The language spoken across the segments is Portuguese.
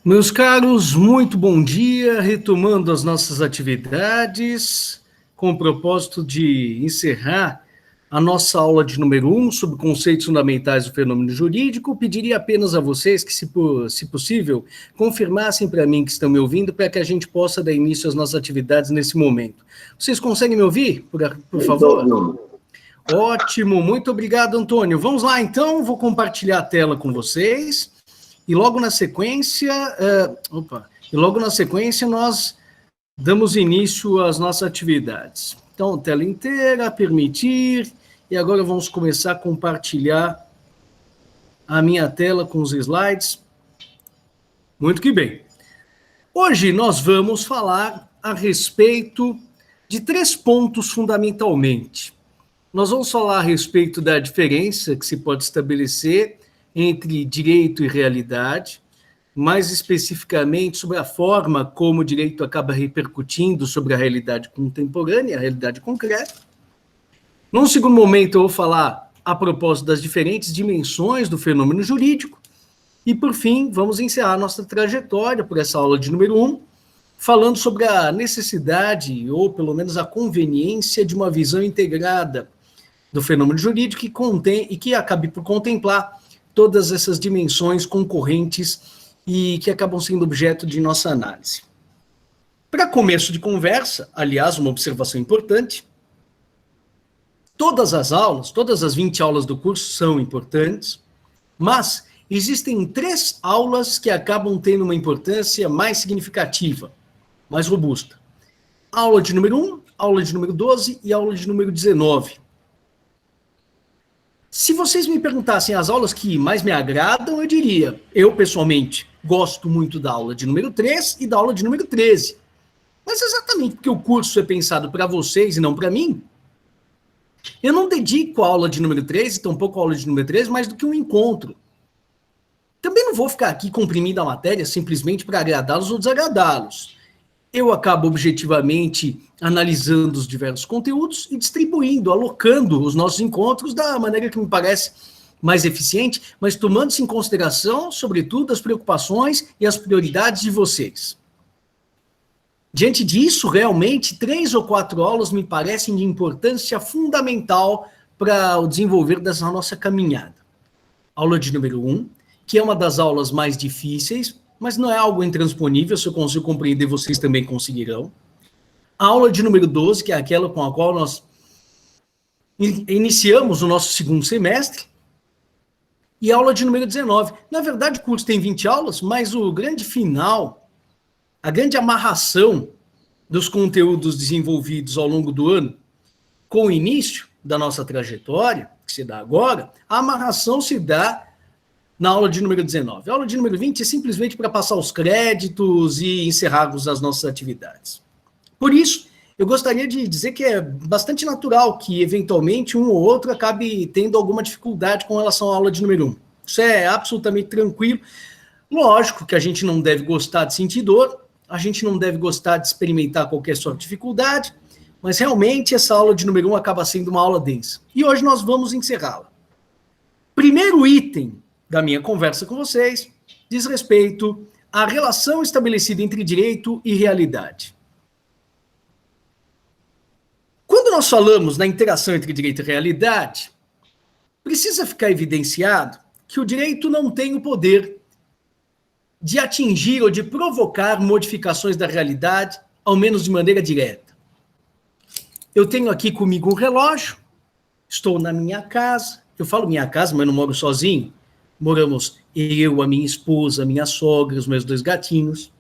Meus caros, muito bom dia, retomando as nossas atividades, com o propósito de encerrar a nossa aula de número 1 sobre conceitos fundamentais do fenômeno jurídico. Pediria apenas a vocês que, se possível, confirmassem para mim que estão me ouvindo, para que a gente possa dar início às nossas atividades nesse momento. Vocês conseguem me ouvir, por favor? Ótimo, muito obrigado, Antônio. Vamos lá, então, vou compartilhar a tela com vocês. E logo na sequência, nós damos início às nossas atividades. Então, tela inteira, permitir, e agora vamos começar a compartilhar a minha tela com os slides. Muito que bem. Hoje nós vamos falar a respeito de 3 pontos fundamentalmente. Nós vamos falar a respeito da diferença que se pode estabelecer entre direito e realidade, mais especificamente sobre a forma como o direito acaba repercutindo sobre a realidade contemporânea, a realidade concreta. Num segundo momento, eu vou falar a propósito das diferentes dimensões do fenômeno jurídico, e, por fim, vamos encerrar nossa trajetória por essa aula de número 1, falando sobre a necessidade, ou pelo menos a conveniência, de uma visão integrada do fenômeno jurídico que acabe por contemplar todas essas dimensões concorrentes e que acabam sendo objeto de nossa análise. Para começo de conversa, aliás, uma observação importante, todas as 20 aulas do curso são importantes, mas existem 3 aulas que acabam tendo uma importância mais significativa, mais robusta. Aula de número 1, aula de número 12 e aula de número 19. Se vocês me perguntassem as aulas que mais me agradam, eu diria, eu pessoalmente gosto muito da aula de número 3 e da aula de número 13. Mas exatamente porque o curso é pensado para vocês e não para mim, eu não dedico a aula de número 3 e tampouco a aula de número 13 mais do que um encontro. Também não vou ficar aqui comprimindo a matéria simplesmente para agradá-los ou desagradá-los. Eu acabo objetivamente analisando os diversos conteúdos e distribuindo, alocando os nossos encontros da maneira que me parece mais eficiente, mas tomando-se em consideração, sobretudo, as preocupações e as prioridades de vocês. Diante disso, realmente, 3 ou 4 aulas me parecem de importância fundamental para o desenvolver dessa nossa caminhada. Aula de número 1, que é uma das aulas mais difíceis, mas não é algo intransponível, se eu consigo compreender, vocês também conseguirão. A aula de número 12, que é aquela com a qual nós iniciamos o nosso segundo semestre, e a aula de número 19. Na verdade, o curso tem 20 aulas, mas o grande final, a grande amarração dos conteúdos desenvolvidos ao longo do ano, com o início da nossa trajetória, que se dá agora, a amarração se dá na aula de número 19. A aula de número 20 é simplesmente para passar os créditos e encerrarmos as nossas atividades. Por isso, eu gostaria de dizer que é bastante natural que, eventualmente, um ou outro acabe tendo alguma dificuldade com relação à aula de número 1. Isso é absolutamente tranquilo. Lógico que a gente não deve gostar de sentir dor, a gente não deve gostar de experimentar qualquer sort de dificuldade, mas realmente essa aula de número 1 acaba sendo uma aula densa. E hoje nós vamos encerrá-la. Primeiro item da minha conversa com vocês diz respeito à relação estabelecida entre direito e realidade. Quando nós falamos na interação entre direito e realidade, precisa ficar evidenciado que o direito não tem o poder de atingir ou de provocar modificações da realidade, ao menos de maneira direta. Eu tenho aqui comigo um relógio, estou na minha casa, eu falo minha casa, mas não moro sozinho. Moramos eu, a minha esposa, a minha sogra, os meus 2 gatinhos.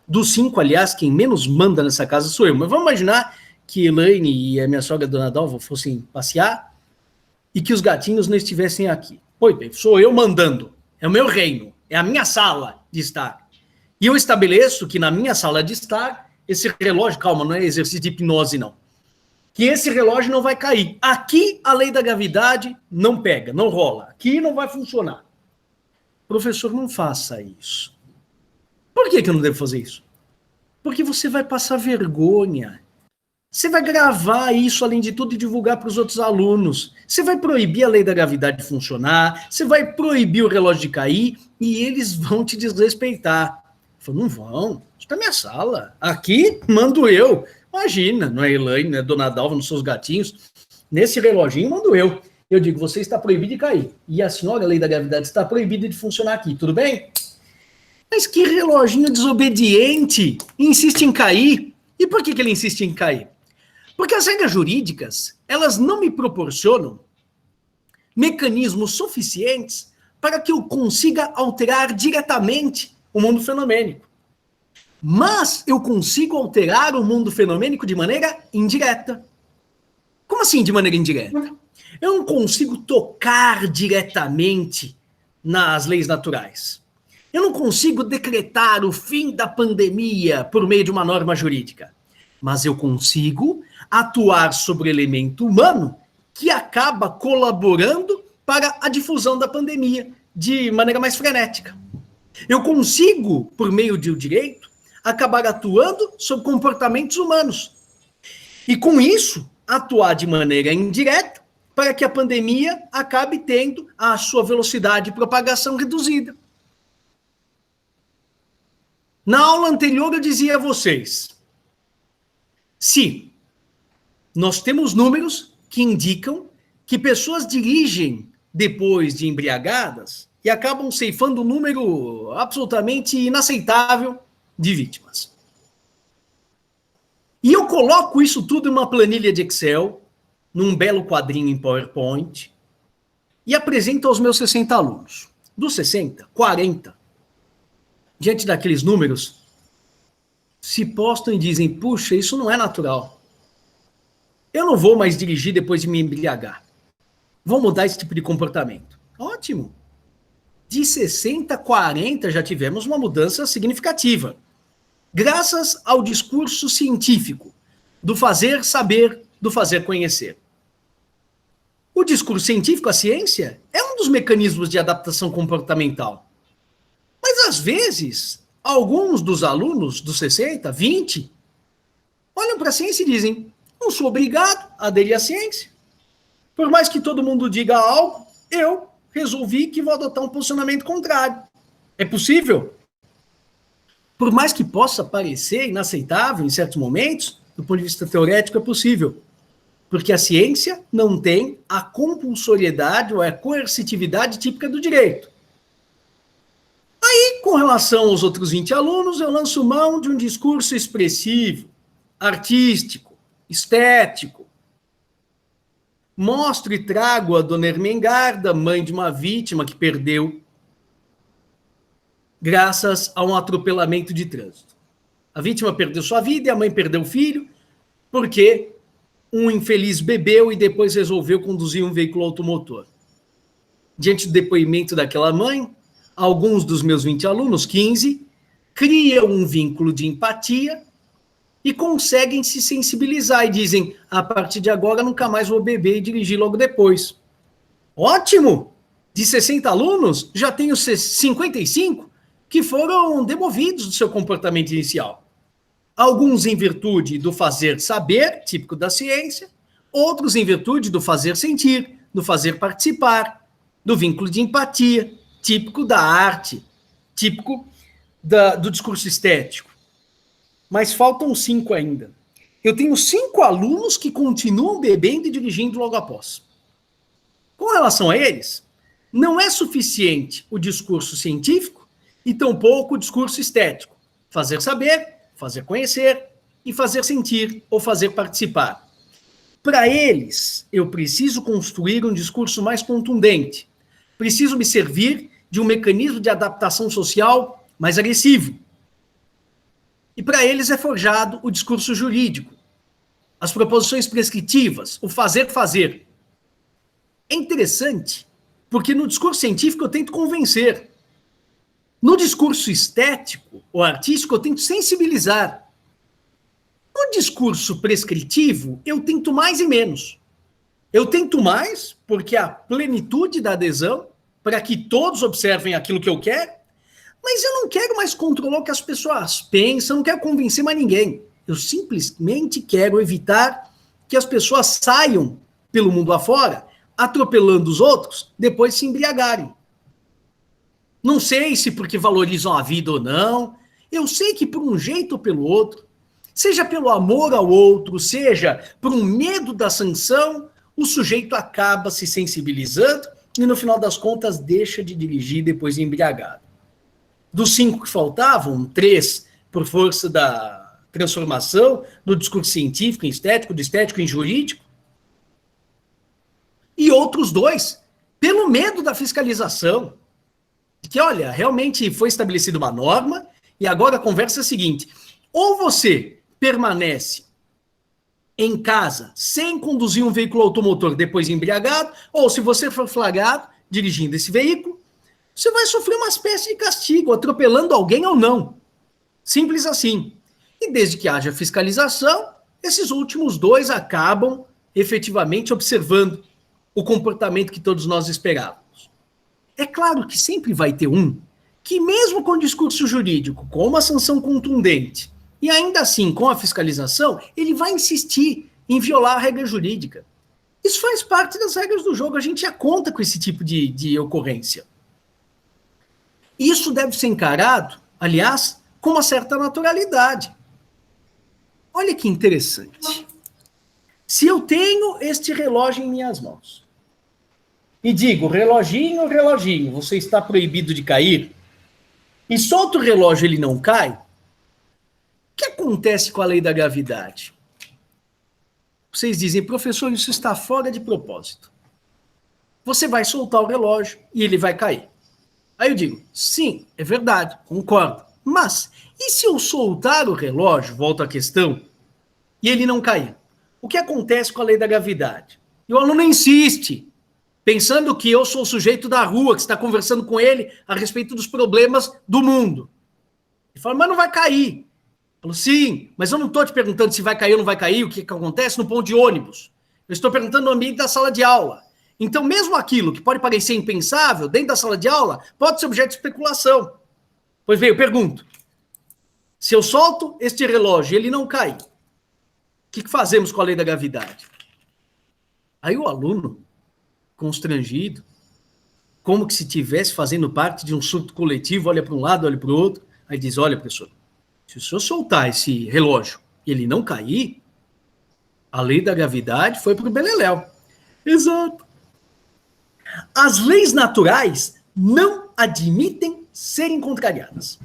Dos 5, aliás, quem menos manda nessa casa sou eu. Mas vamos imaginar que Elaine e a minha sogra, Dona Dalva, fossem passear e que os gatinhos não estivessem aqui. Pois bem, sou eu mandando. É o meu reino. É a minha sala de estar. E eu estabeleço que na minha sala de estar, esse relógio, calma, não é exercício de hipnose, não. Que esse relógio não vai cair. Aqui, a lei da gravidade não pega, não rola. Aqui não vai funcionar. Professor, não faça isso. Por que eu não devo fazer isso? Porque você vai passar vergonha. Você vai gravar isso, além de tudo, e divulgar para os outros alunos. Você vai proibir a lei da gravidade de funcionar, você vai proibir o relógio de cair, e eles vão te desrespeitar. Eu falo, não vão, isso é minha sala. Aqui, mando eu. Imagina, não é Elaine, não é Dona Dalva, não são os gatinhos. Nesse reloginho, mando eu. Eu digo, você está proibido de cair. E a senhora, a lei da gravidade, está proibida de funcionar aqui, tudo bem? Mas que reloginho desobediente, insiste em cair. E por que ele insiste em cair? Porque as regras jurídicas, elas não me proporcionam mecanismos suficientes para que eu consiga alterar diretamente o mundo fenomênico. Mas eu consigo alterar o mundo fenomênico de maneira indireta. Como assim de maneira indireta? Eu não consigo tocar diretamente nas leis naturais. Eu não consigo decretar o fim da pandemia por meio de uma norma jurídica. Mas eu consigo atuar sobre o elemento humano que acaba colaborando para a difusão da pandemia de maneira mais frenética. Eu consigo, por meio do direito, acabar atuando sobre comportamentos humanos. E com isso, atuar de maneira indireta para que a pandemia acabe tendo a sua velocidade de propagação reduzida. Na aula anterior eu dizia a vocês, se nós temos números que indicam que pessoas dirigem depois de embriagadas e acabam ceifando um número absolutamente inaceitável de vítimas. E eu coloco isso tudo em uma planilha de Excel, num belo quadrinho em PowerPoint, e apresento aos meus 60 alunos. Dos 60, 40, diante daqueles números, se postam e dizem, puxa, isso não é natural. Eu não vou mais dirigir depois de me embriagar. Vou mudar esse tipo de comportamento. Ótimo. De 60 a 40 já tivemos uma mudança significativa. Graças ao discurso científico, do fazer saber, do fazer conhecer. O discurso científico, a ciência, é um dos mecanismos de adaptação comportamental. Mas, às vezes, alguns dos alunos dos 60, 20, olham para a ciência e dizem, não sou obrigado a aderir à ciência. Por mais que todo mundo diga algo, eu resolvi que vou adotar um posicionamento contrário. É possível? Por mais que possa parecer inaceitável em certos momentos, do ponto de vista teorético, é possível. Porque a ciência não tem a compulsoriedade ou a coercitividade típica do direito. Aí, com relação aos outros 20 alunos, eu lanço mão de um discurso expressivo, artístico, estético. Mostro e trago a dona Ermengarda, mãe de uma vítima que perdeu graças a um atropelamento de trânsito. A vítima perdeu sua vida e a mãe perdeu o filho porque um infeliz bebeu e depois resolveu conduzir um veículo automotor. Diante do depoimento daquela mãe, alguns dos meus 20 alunos, 15, criam um vínculo de empatia e conseguem se sensibilizar e dizem, a partir de agora nunca mais vou beber e dirigir logo depois. Ótimo! De 60 alunos, já tenho 55 que foram demovidos do seu comportamento inicial. Alguns em virtude do fazer saber, típico da ciência, outros em virtude do fazer sentir, do fazer participar, do vínculo de empatia, típico da arte, típico do discurso estético. Mas faltam 5 ainda. Eu tenho 5 alunos que continuam bebendo e dirigindo logo após. Com relação a eles, não é suficiente o discurso científico e tampouco o discurso estético. Fazer saber, fazer conhecer e fazer sentir ou fazer participar. Para eles, eu preciso construir um discurso mais contundente. Preciso me servir de um mecanismo de adaptação social mais agressivo. E para eles é forjado o discurso jurídico, as proposições prescritivas, o fazer. É interessante, porque no discurso científico eu tento convencer. No discurso estético ou artístico eu tento sensibilizar. No discurso prescritivo eu tento mais e menos. Eu tento mais porque a plenitude da adesão, para que todos observem aquilo que eu quero, mas eu não quero mais controlar o que as pessoas pensam, não quero convencer mais ninguém. Eu simplesmente quero evitar que as pessoas saiam pelo mundo afora, atropelando os outros, depois se embriagarem. Não sei se porque valorizam a vida ou não, eu sei que por um jeito ou pelo outro, seja pelo amor ao outro, seja por um medo da sanção, o sujeito acaba se sensibilizando e no final das contas deixa de dirigir depois de embriagado. Dos 5 que faltavam, 3 por força da transformação do discurso científico em estético, do estético em jurídico, e outros 2 pelo medo da fiscalização. Que, olha, realmente foi estabelecida uma norma e agora a conversa é a seguinte: ou você permanece em casa sem conduzir um veículo automotor depois de embriagado, ou se você for flagrado dirigindo esse veículo, você vai sofrer uma espécie de castigo, atropelando alguém ou não. Simples assim. E desde que haja fiscalização, esses últimos 2 acabam efetivamente observando o comportamento que todos nós esperávamos. É claro que sempre vai ter um que, mesmo com o discurso jurídico, com uma sanção contundente, e ainda assim com a fiscalização, ele vai insistir em violar a regra jurídica. Isso faz parte das regras do jogo, a gente já conta com esse tipo de ocorrência. Isso deve ser encarado, aliás, com uma certa naturalidade. Olha que interessante. Se eu tenho este relógio em minhas mãos, e digo, reloginho, reloginho, você está proibido de cair, e solto o relógio ele não cai, o que acontece com a lei da gravidade? Vocês dizem, professor, isso está fora de propósito. Você vai soltar o relógio e ele vai cair. Aí eu digo, sim, é verdade, concordo. Mas, e se eu soltar o relógio, volto à questão, e ele não cair? O que acontece com a lei da gravidade? E o aluno insiste, pensando que eu sou o sujeito da rua, que está conversando com ele a respeito dos problemas do mundo. Ele fala, mas não vai cair. Eu falo, sim, mas eu não estou te perguntando se vai cair ou não vai cair, o que acontece no ponto de ônibus. Eu estou perguntando no ambiente da sala de aula. Então, mesmo aquilo que pode parecer impensável dentro da sala de aula, pode ser objeto de especulação. Pois bem, eu pergunto, se eu solto este relógio e ele não cai, o que fazemos com a lei da gravidade? Aí o aluno, constrangido, como que se estivesse fazendo parte de um surto coletivo, olha para um lado, olha para o outro, aí diz, olha, professor, se o senhor soltar esse relógio e ele não cair, a lei da gravidade foi para o beleléu. Exato. As leis naturais não admitem serem contrariadas.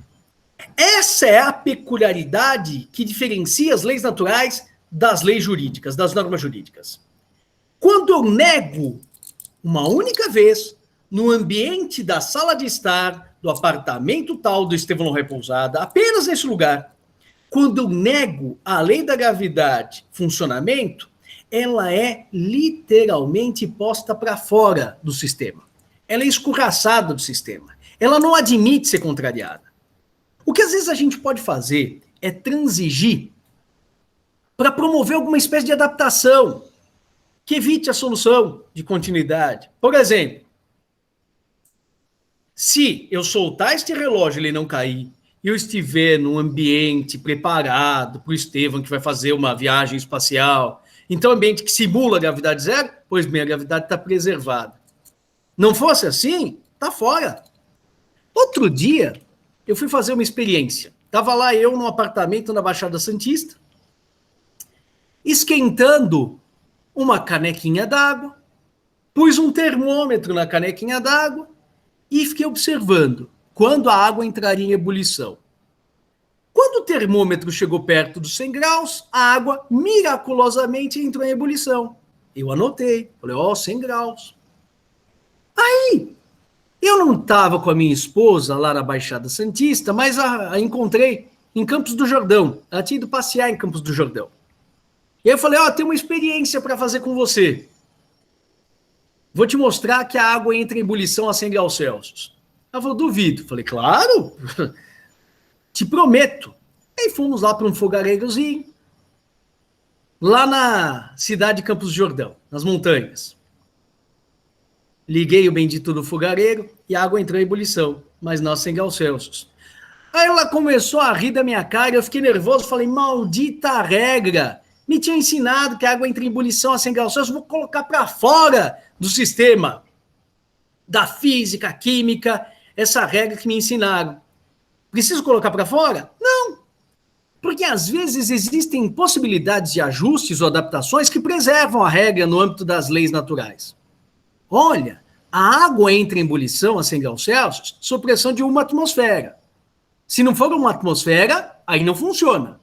Essa é a peculiaridade que diferencia as leis naturais das leis jurídicas, das normas jurídicas. Quando eu nego uma única vez, no ambiente da sala de estar, do apartamento tal do Estevão Repousada, apenas nesse lugar, quando eu nego a lei da gravidade funcionamento, ela é literalmente posta para fora do sistema. Ela é escorraçada do sistema. Ela não admite ser contrariada. O que às vezes a gente pode fazer é transigir para promover alguma espécie de adaptação que evite a solução de continuidade. Por exemplo, se eu soltar este relógio e ele não cair, e eu estiver num ambiente preparado para o Estevão, que vai fazer uma viagem espacial, então ambiente que simula a gravidade zero, pois bem, a gravidade está preservada. Não fosse assim, está fora. Outro dia, eu fui fazer uma experiência. Estava lá eu num apartamento na Baixada Santista, esquentando uma canequinha d'água, pus um termômetro na canequinha d'água e fiquei observando quando a água entraria em ebulição. Quando o termômetro chegou perto dos 100 graus, a água miraculosamente entrou em ebulição. Eu anotei, falei, 100 graus. Aí, eu não estava com a minha esposa lá na Baixada Santista, mas a encontrei em Campos do Jordão. Ela tinha ido passear em Campos do Jordão. E aí eu falei, tem uma experiência para fazer com você. Vou te mostrar que a água entra em ebulição a 100 graus Celsius. Ela falou, duvido. Falei, claro, te prometo. Aí fomos lá para um fogareirozinho, lá na cidade de Campos do Jordão, nas montanhas. Liguei o bendito do fogareiro e a água entrou em ebulição, mas não a 100 graus Celsius. Aí ela começou a rir da minha cara, eu fiquei nervoso, falei, maldita regra. Me tinha ensinado que a água entra em ebulição a 100 graus Celsius, vou colocar para fora do sistema da física, química, essa regra que me ensinaram. Preciso colocar para fora? Não. Porque às vezes existem possibilidades de ajustes ou adaptações que preservam a regra no âmbito das leis naturais. Olha, a água entra em ebulição a 100 graus Celsius sob pressão de uma atmosfera. Se não for uma atmosfera, aí não funciona.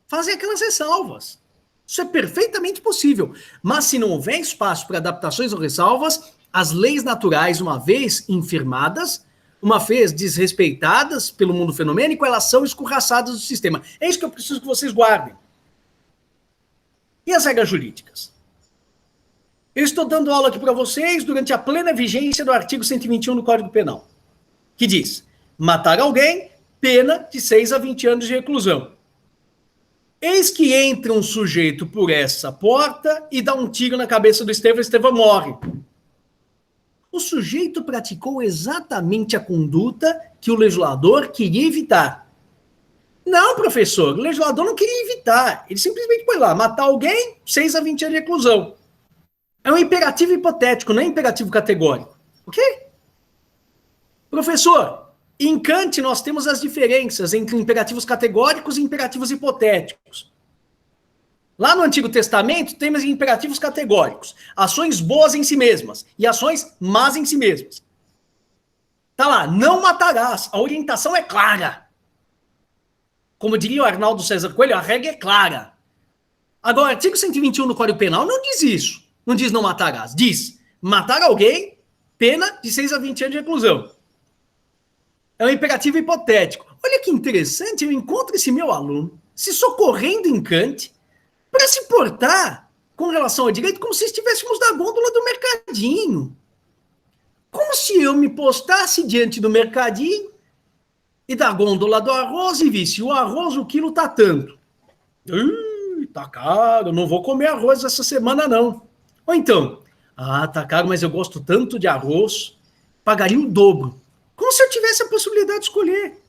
Fazer aquelas ressalvas. Isso é perfeitamente possível. Mas se não houver espaço para adaptações ou ressalvas, as leis naturais, uma vez infirmadas, uma vez desrespeitadas pelo mundo fenomênico, elas são escorraçadas do sistema. É isso que eu preciso que vocês guardem. E as regras jurídicas? Eu estou dando aula aqui para vocês durante a plena vigência do artigo 121 do Código Penal, que diz, matar alguém, pena de 6 a 20 anos de reclusão. Eis que entra um sujeito por essa porta e dá um tiro na cabeça do Estevão, Estevão morre. O sujeito praticou exatamente a conduta que o legislador queria evitar. Não, professor, o legislador não queria evitar. Ele simplesmente põe lá, matar alguém, 6 a 20 anos de reclusão. É um imperativo hipotético, não é imperativo categórico. Ok? Professor, em Kant nós temos as diferenças entre imperativos categóricos e imperativos hipotéticos. Lá no Antigo Testamento temos imperativos categóricos, ações boas em si mesmas e ações más em si mesmas. Tá lá, não matarás, a orientação é clara. Como diria o Arnaldo César Coelho, a regra é clara. Agora, o artigo 121 do Código Penal não diz isso, não diz não matarás, diz matar alguém, pena de 6 a 20 anos de reclusão. É um imperativo hipotético. Olha que interessante, eu encontro esse meu aluno se socorrendo em Kant para se portar com relação ao direito como se estivéssemos na gôndola do mercadinho. Como se eu me postasse diante do mercadinho e da gôndola do arroz e visse, o arroz, o quilo tá tanto. Tá caro, não vou comer arroz essa semana não. Ou então, tá caro, mas eu gosto tanto de arroz, pagaria o dobro. Como se eu tivesse a possibilidade de escolher.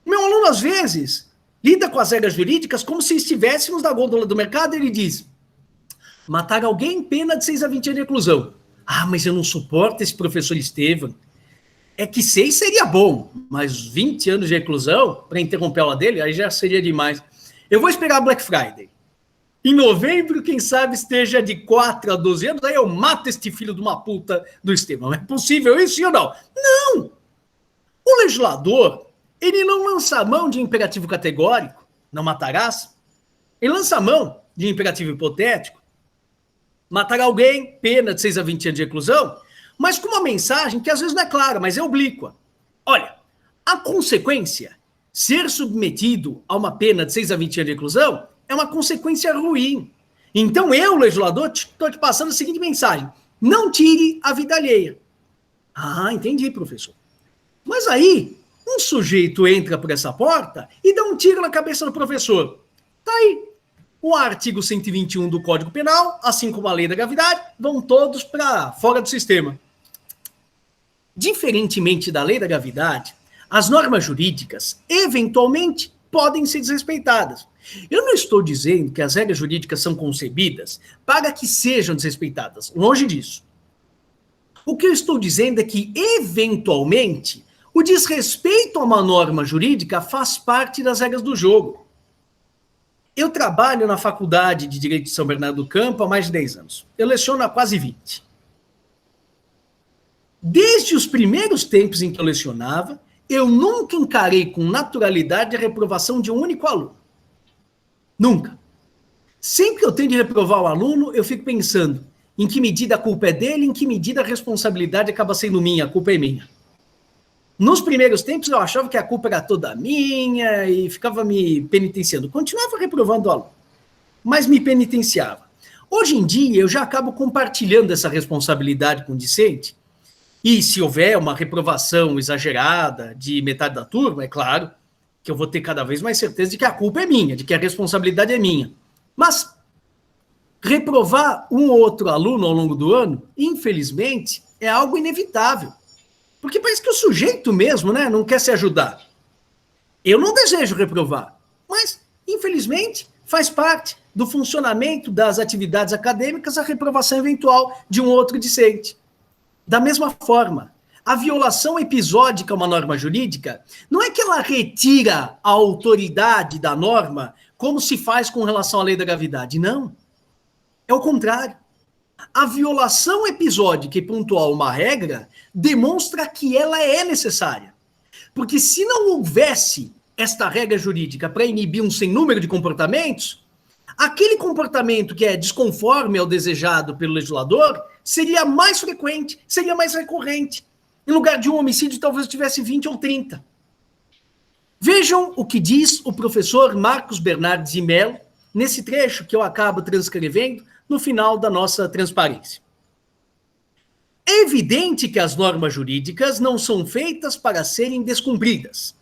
Meu aluno, às vezes, lida com as regras jurídicas como se estivéssemos na gôndola do mercado, ele diz, matar alguém, pena de 6 a 20 anos de reclusão. Mas eu não suporto esse professor Estevão. É que 6 seria bom, mas 20 anos de reclusão, para interromper a aula dele, aí já seria demais. Eu vou esperar Black Friday. Em novembro, quem sabe esteja de 4 a 12 anos, aí eu mato este filho de uma puta do Estevão. É possível isso, sim ou não? Não! O legislador, ele não lança a mão de imperativo categórico, não matarás. Ele lança a mão de imperativo hipotético, matar alguém, pena de 6 a 20 anos de reclusão, mas com uma mensagem que às vezes não é clara, mas é oblíqua. Olha, a consequência, ser submetido a uma pena de 6 a 20 anos de reclusão, é uma consequência ruim. Então eu, legislador, estou te passando a seguinte mensagem, não tire a vida alheia. Entendi, professor. Mas aí, um sujeito entra por essa porta e dá um tiro na cabeça do professor. Tá aí. O artigo 121 do Código Penal, assim como a lei da gravidade, vão todos para fora do sistema. Diferentemente da lei da gravidade, as normas jurídicas, eventualmente, podem ser desrespeitadas. Eu não estou dizendo que as regras jurídicas são concebidas para que sejam desrespeitadas. Longe disso. O que eu estou dizendo é que, eventualmente, o desrespeito a uma norma jurídica faz parte das regras do jogo. Eu trabalho na Faculdade de Direito de São Bernardo do Campo há mais de 10 anos. Eu leciono há quase 20. Desde os primeiros tempos em que eu lecionava, eu nunca encarei com naturalidade a reprovação de um único aluno. Nunca. Sempre que eu tenho de reprovar o aluno, eu fico pensando em que medida a culpa é dele, em que medida a responsabilidade acaba sendo minha, a culpa é minha. Nos primeiros tempos eu achava que a culpa era toda minha e ficava me penitenciando. Continuava reprovando o aluno, mas me penitenciava. Hoje em dia eu já acabo compartilhando essa responsabilidade com o discente e se houver uma reprovação exagerada de metade da turma, é claro que eu vou ter cada vez mais certeza de que a culpa é minha, de que a responsabilidade é minha. Mas reprovar um ou outro aluno ao longo do ano, infelizmente, é algo inevitável. Porque parece que o sujeito mesmo, né, não quer se ajudar. Eu não desejo reprovar, mas, infelizmente, faz parte do funcionamento das atividades acadêmicas a reprovação eventual de um outro discente. Da mesma forma, a violação episódica a uma norma jurídica não é que ela retira a autoridade da norma como se faz com relação à lei da gravidade. Não. É o contrário. A violação episódica e pontual a uma regra demonstra que ela é necessária. Porque se não houvesse esta regra jurídica para inibir um sem número de comportamentos, aquele comportamento que é desconforme ao desejado pelo legislador seria mais frequente, seria mais recorrente. Em lugar de um homicídio, talvez tivesse 20 ou 30. Vejam o que diz o professor Marcos Bernardes de Mello, nesse trecho que eu acabo transcrevendo no final da nossa transparência. É evidente que as normas jurídicas não são feitas para serem descumpridas,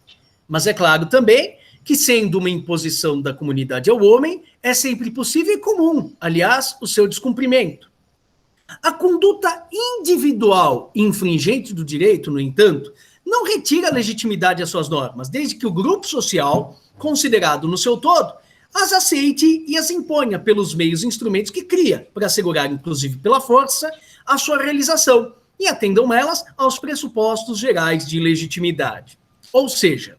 mas é claro também que, sendo uma imposição da comunidade ao homem, é sempre possível e comum, aliás, o seu descumprimento. A conduta individual infringente do direito, no entanto, não retira a legitimidade às suas normas, desde que o grupo social, considerado no seu todo, as aceite e as imponha pelos meios e instrumentos que cria, para assegurar, inclusive pela força, a sua realização, e atendam elas aos pressupostos gerais de legitimidade. Ou seja,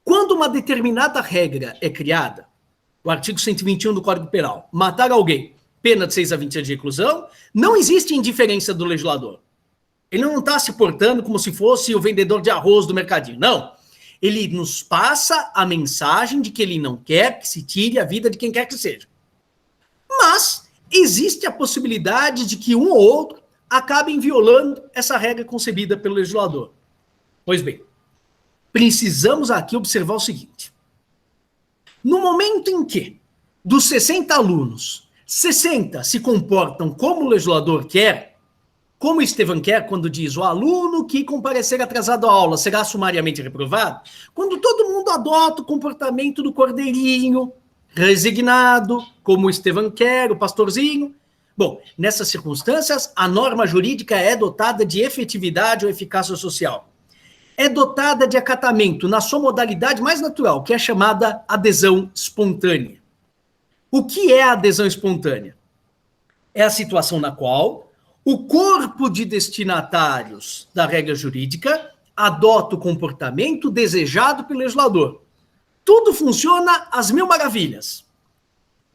quando uma determinada regra é criada, o artigo 121 do Código Penal, matar alguém, pena de 6 a 20 anos de reclusão, não existe indiferença do legislador. Ele não está se portando como se fosse o vendedor de arroz do mercadinho, não. Ele nos passa a mensagem de que ele não quer que se tire a vida de quem quer que seja. Mas existe a possibilidade de que um ou outro acabem violando essa regra concebida pelo legislador. Pois bem, precisamos aqui observar o seguinte. No momento em que, dos 60 alunos, 60 se comportam como o legislador quer, como Estevam quer quando diz o aluno que comparecer atrasado à aula será sumariamente reprovado, quando todo mundo adota o comportamento do cordeirinho, resignado, como Estevam quer, o pastorzinho. Bom, nessas circunstâncias, a norma jurídica é dotada de efetividade ou eficácia social. É dotada de acatamento na sua modalidade mais natural, que é chamada adesão espontânea. O que é a adesão espontânea? É a situação na qual o corpo de destinatários da regra jurídica adota o comportamento desejado pelo legislador. Tudo funciona às mil maravilhas.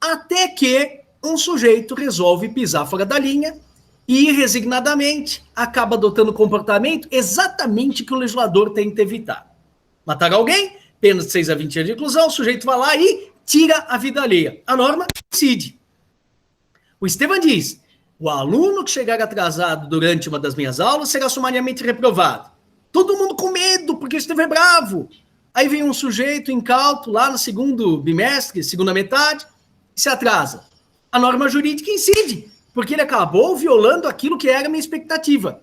Até que um sujeito resolve pisar fora da linha e, resignadamente, acaba adotando o comportamento exatamente que o legislador tenta evitar. Matar alguém, pena de 6 a 20 anos de reclusão, o sujeito vai lá e tira a vida alheia. A norma decide. O Estevam diz: o aluno que chegar atrasado durante uma das minhas aulas será sumariamente reprovado. Todo mundo com medo, porque o Estevam é bravo. Aí vem um sujeito incauto lá no segundo bimestre, segunda metade, e se atrasa. A norma jurídica incide, porque ele acabou violando aquilo que era a minha expectativa.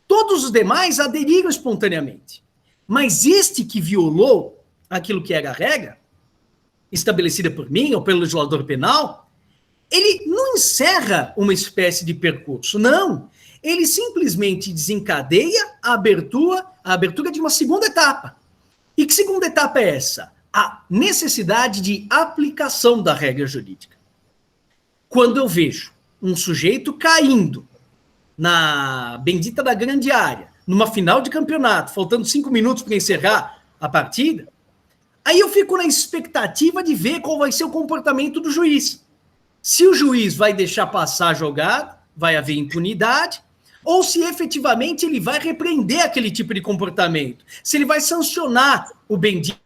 Todos os demais aderiram espontaneamente. Mas este que violou aquilo que era a regra, estabelecida por mim ou pelo legislador penal, ele não encerra uma espécie de percurso, não. Ele simplesmente desencadeia a abertura de uma segunda etapa. E que segunda etapa é essa? A necessidade de aplicação da regra jurídica. Quando eu vejo um sujeito caindo na bendita da grande área, numa final de campeonato, faltando 5 minutos para encerrar a partida, aí eu fico na expectativa de ver qual vai ser o comportamento do juiz. Se o juiz vai deixar passar a jogada, vai haver impunidade, ou se efetivamente ele vai repreender aquele tipo de comportamento, se ele vai sancionar o bendito.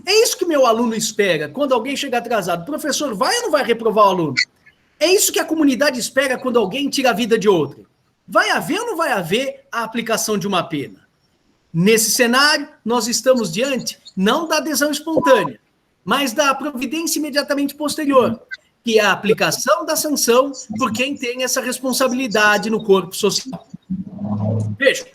É isso que meu aluno espera quando alguém chega atrasado. O professor vai ou não vai reprovar o aluno? É isso que a comunidade espera quando alguém tira a vida de outro. Vai haver ou não vai haver a aplicação de uma pena? Nesse cenário, nós estamos diante não da adesão espontânea, mas da providência imediatamente posterior, que é a aplicação da sanção por quem tem essa responsabilidade no corpo social. Veja,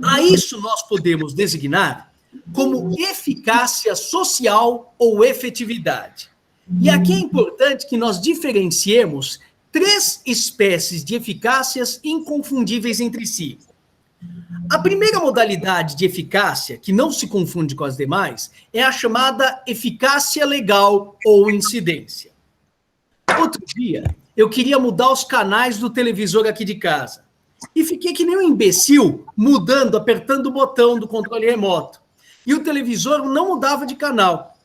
a isso nós podemos designar como eficácia social ou efetividade. E aqui é importante que nós diferenciemos 3 espécies de eficácias inconfundíveis entre si. A primeira modalidade de eficácia, que não se confunde com as demais, é a chamada eficácia legal ou incidência. Outro dia, eu queria mudar os canais do televisor aqui de casa. E fiquei que nem um imbecil, mudando, apertando o botão do controle remoto. E o televisor não mudava de canal.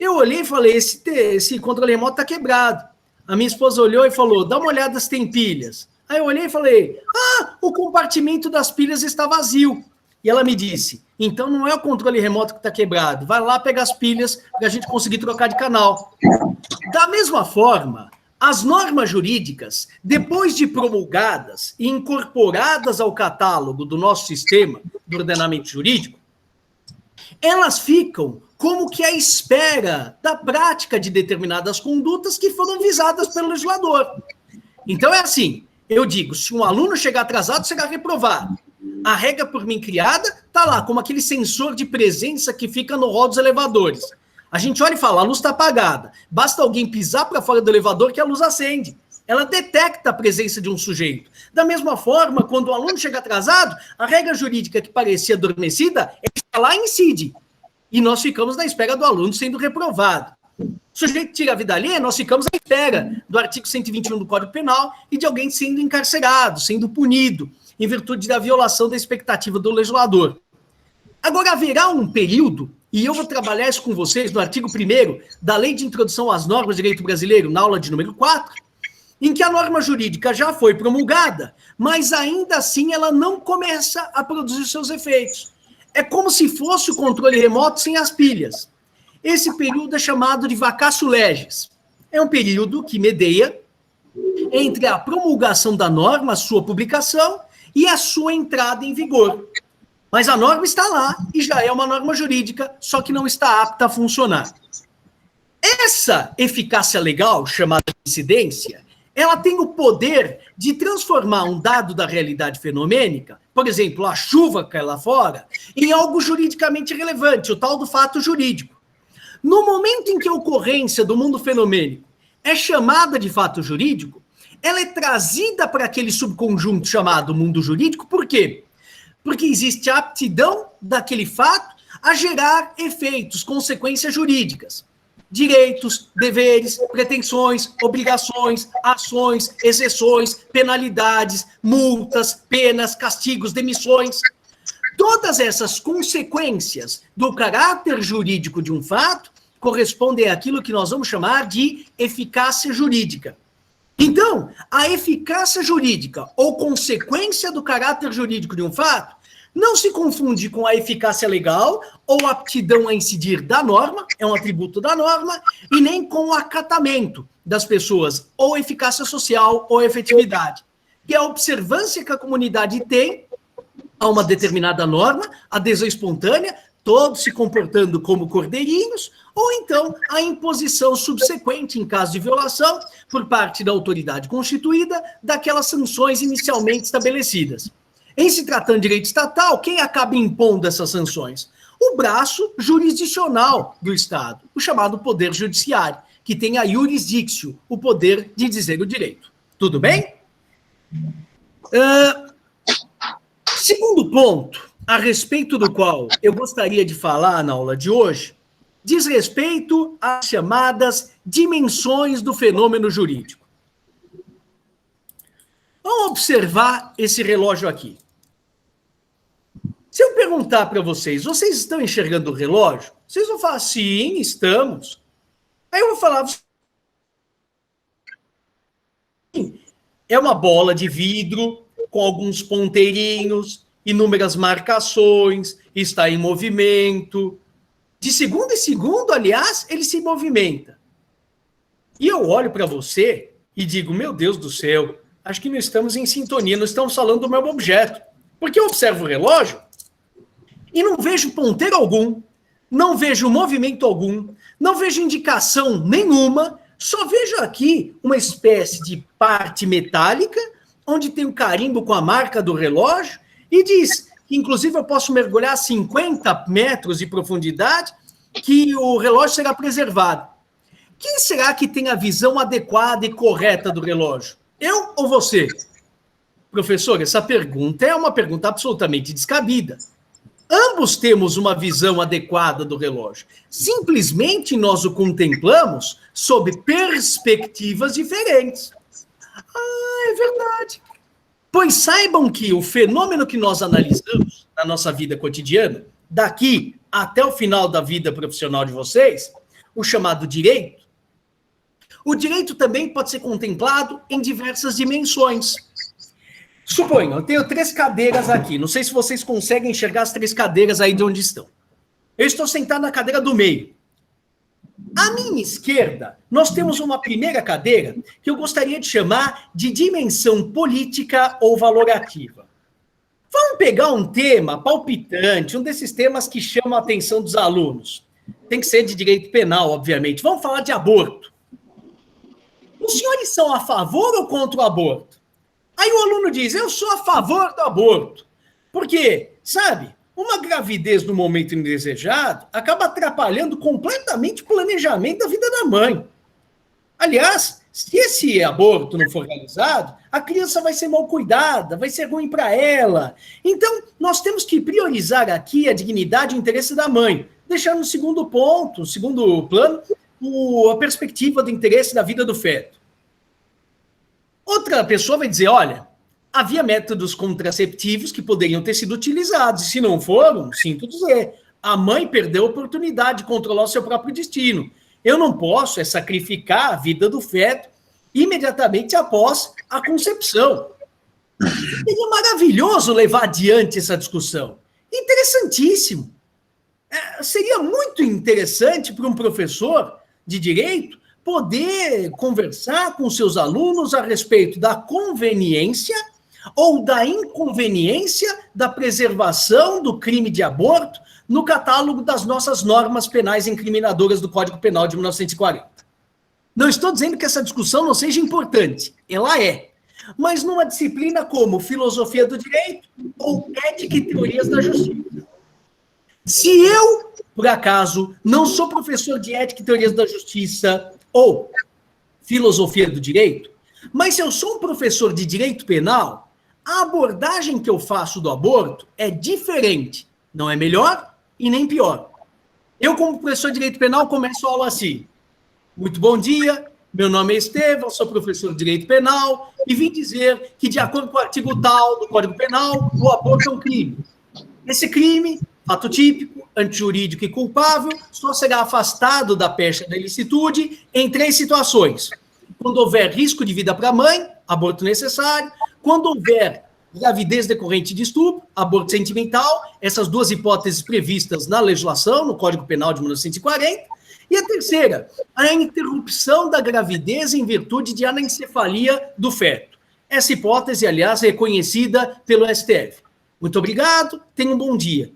Eu olhei e falei, esse controle remoto está quebrado. A minha esposa olhou e falou, dá uma olhada se tem pilhas. Aí eu olhei e falei, o compartimento das pilhas está vazio. E ela me disse, então não é o controle remoto que está quebrado, vai lá pegar as pilhas para a gente conseguir trocar de canal. Da mesma forma, as normas jurídicas, depois de promulgadas e incorporadas ao catálogo do nosso sistema do ordenamento jurídico, elas ficam como que à espera da prática de determinadas condutas que foram visadas pelo legislador. Então é assim, eu digo, se um aluno chegar atrasado, será reprovado. A regra por mim criada está lá, como aquele sensor de presença que fica no hall dos elevadores. A gente olha e fala, a luz está apagada. Basta alguém pisar para fora do elevador que a luz acende. Ela detecta a presença de um sujeito. Da mesma forma, quando o aluno chega atrasado, a regra jurídica que parecia adormecida, ela está lá e incide. E nós ficamos na espera do aluno sendo reprovado. O sujeito tira a vida alheia, nós ficamos à espera do artigo 121 do Código Penal e de alguém sendo encarcerado, sendo punido, em virtude da violação da expectativa do legislador. Agora, haverá um período, e eu vou trabalhar isso com vocês no artigo 1º da Lei de Introdução às Normas de Direito Brasileiro, na aula de número 4, em que a norma jurídica já foi promulgada, mas ainda assim ela não começa a produzir seus efeitos. É como se fosse o controle remoto sem as pilhas. Esse período é chamado de vacatio legis. É um período que medeia entre a promulgação da norma, a sua publicação, e a sua entrada em vigor. Mas a norma está lá e já é uma norma jurídica, só que não está apta a funcionar. Essa eficácia legal, chamada de incidência, ela tem o poder de transformar um dado da realidade fenomênica, por exemplo, a chuva cai lá fora, em algo juridicamente relevante, o tal do fato jurídico. No momento em que a ocorrência do mundo fenomênico é chamada de fato jurídico, ela é trazida para aquele subconjunto chamado mundo jurídico, por quê? Porque existe a aptidão daquele fato a gerar efeitos, consequências jurídicas. Direitos, deveres, pretensões, obrigações, ações, exceções, penalidades, multas, penas, castigos, demissões. Todas essas consequências do caráter jurídico de um fato correspondem àquilo que nós vamos chamar de eficácia jurídica. Então, a eficácia jurídica ou consequência do caráter jurídico de um fato não se confunde com a eficácia legal ou aptidão a incidir da norma, é um atributo da norma, e nem com o acatamento das pessoas, ou eficácia social ou efetividade, que é a observância que a comunidade tem a uma determinada norma, adesão espontânea, todos se comportando como cordeirinhos, ou então a imposição subsequente, em caso de violação, por parte da autoridade constituída, daquelas sanções inicialmente estabelecidas. Em se tratando de direito estatal, quem acaba impondo essas sanções? O braço jurisdicional do Estado, o chamado Poder Judiciário, que tem a iurisdictio, o poder de dizer o direito. Tudo bem? Segundo ponto, a respeito do qual eu gostaria de falar na aula de hoje, diz respeito às chamadas dimensões do fenômeno jurídico. Vamos observar esse relógio aqui. Se eu perguntar para vocês, vocês estão enxergando o relógio? Vocês vão falar, sim, estamos. Aí eu vou falar, sim, é uma bola de vidro com alguns ponteirinhos, inúmeras marcações, está em movimento. De segundo em segundo, aliás, ele se movimenta. E eu olho para você e digo, meu Deus do céu, acho que não estamos em sintonia, não estamos falando do mesmo objeto. Porque eu observo o relógio e não vejo ponteiro algum, não vejo movimento algum, não vejo indicação nenhuma, só vejo aqui uma espécie de parte metálica, onde tem um carimbo com a marca do relógio, e diz que, inclusive, eu posso mergulhar a 50 metros de profundidade, que o relógio será preservado. Quem será que tem a visão adequada e correta do relógio? Eu ou você? Professor, essa pergunta é uma pergunta absolutamente descabida. Ambos temos uma visão adequada do relógio. Simplesmente nós o contemplamos sob perspectivas diferentes. Ah, é verdade. Pois saibam que o fenômeno que nós analisamos na nossa vida cotidiana, daqui até o final da vida profissional de vocês, o chamado direito, o direito também pode ser contemplado em diversas dimensões. Suponho, eu tenho 3 cadeiras aqui. Não sei se vocês conseguem enxergar as 3 cadeiras aí de onde estão. Eu estou sentado na cadeira do meio. À minha esquerda, nós temos uma primeira cadeira que eu gostaria de chamar de dimensão política ou valorativa. Vamos pegar um tema palpitante, um desses temas que chamam a atenção dos alunos. Tem que ser de direito penal, obviamente. Vamos falar de aborto. Os senhores são a favor ou contra o aborto? Aí o aluno diz, eu sou a favor do aborto. Porque, sabe, uma gravidez no momento indesejado acaba atrapalhando completamente o planejamento da vida da mãe. Aliás, se esse aborto não for realizado, a criança vai ser mal cuidada, vai ser ruim para ela. Então, nós temos que priorizar aqui a dignidade e o interesse da mãe, deixar no segundo ponto, no segundo plano, a perspectiva do interesse da vida do feto. Outra pessoa vai dizer, olha, havia métodos contraceptivos que poderiam ter sido utilizados, e se não foram, sinto dizer, a mãe perdeu a oportunidade de controlar o seu próprio destino. Eu não posso sacrificar a vida do feto imediatamente após a concepção. Seria maravilhoso levar adiante essa discussão. Interessantíssimo. Seria muito interessante para um professor de direito poder conversar com seus alunos a respeito da conveniência ou da inconveniência da preservação do crime de aborto no catálogo das nossas normas penais incriminadoras do Código Penal de 1940. Não estou dizendo que essa discussão não seja importante, ela é, mas numa disciplina como filosofia do direito ou ética e teorias da justiça. Se eu, por acaso, não sou professor de ética e teorias da justiça ou filosofia do direito, mas se eu sou um professor de direito penal, a abordagem que eu faço do aborto é diferente. Não é melhor e nem pior. Eu, como professor de direito penal, começo a aula assim. Muito bom dia, meu nome é Estevão, sou professor de direito penal e vim dizer que, de acordo com o artigo tal do Código Penal, o aborto é um crime. Esse crime, fato típico, antijurídico e culpável, só será afastado da pecha da ilicitude em 3 situações. Quando houver risco de vida para a mãe, aborto necessário. Quando houver gravidez decorrente de estupro, aborto sentimental, essas 2 hipóteses previstas na legislação, no Código Penal de 1940. E a terceira, a interrupção da gravidez em virtude de anencefalia do feto. Essa hipótese, aliás, é reconhecida pelo STF. Muito obrigado, tenha um bom dia.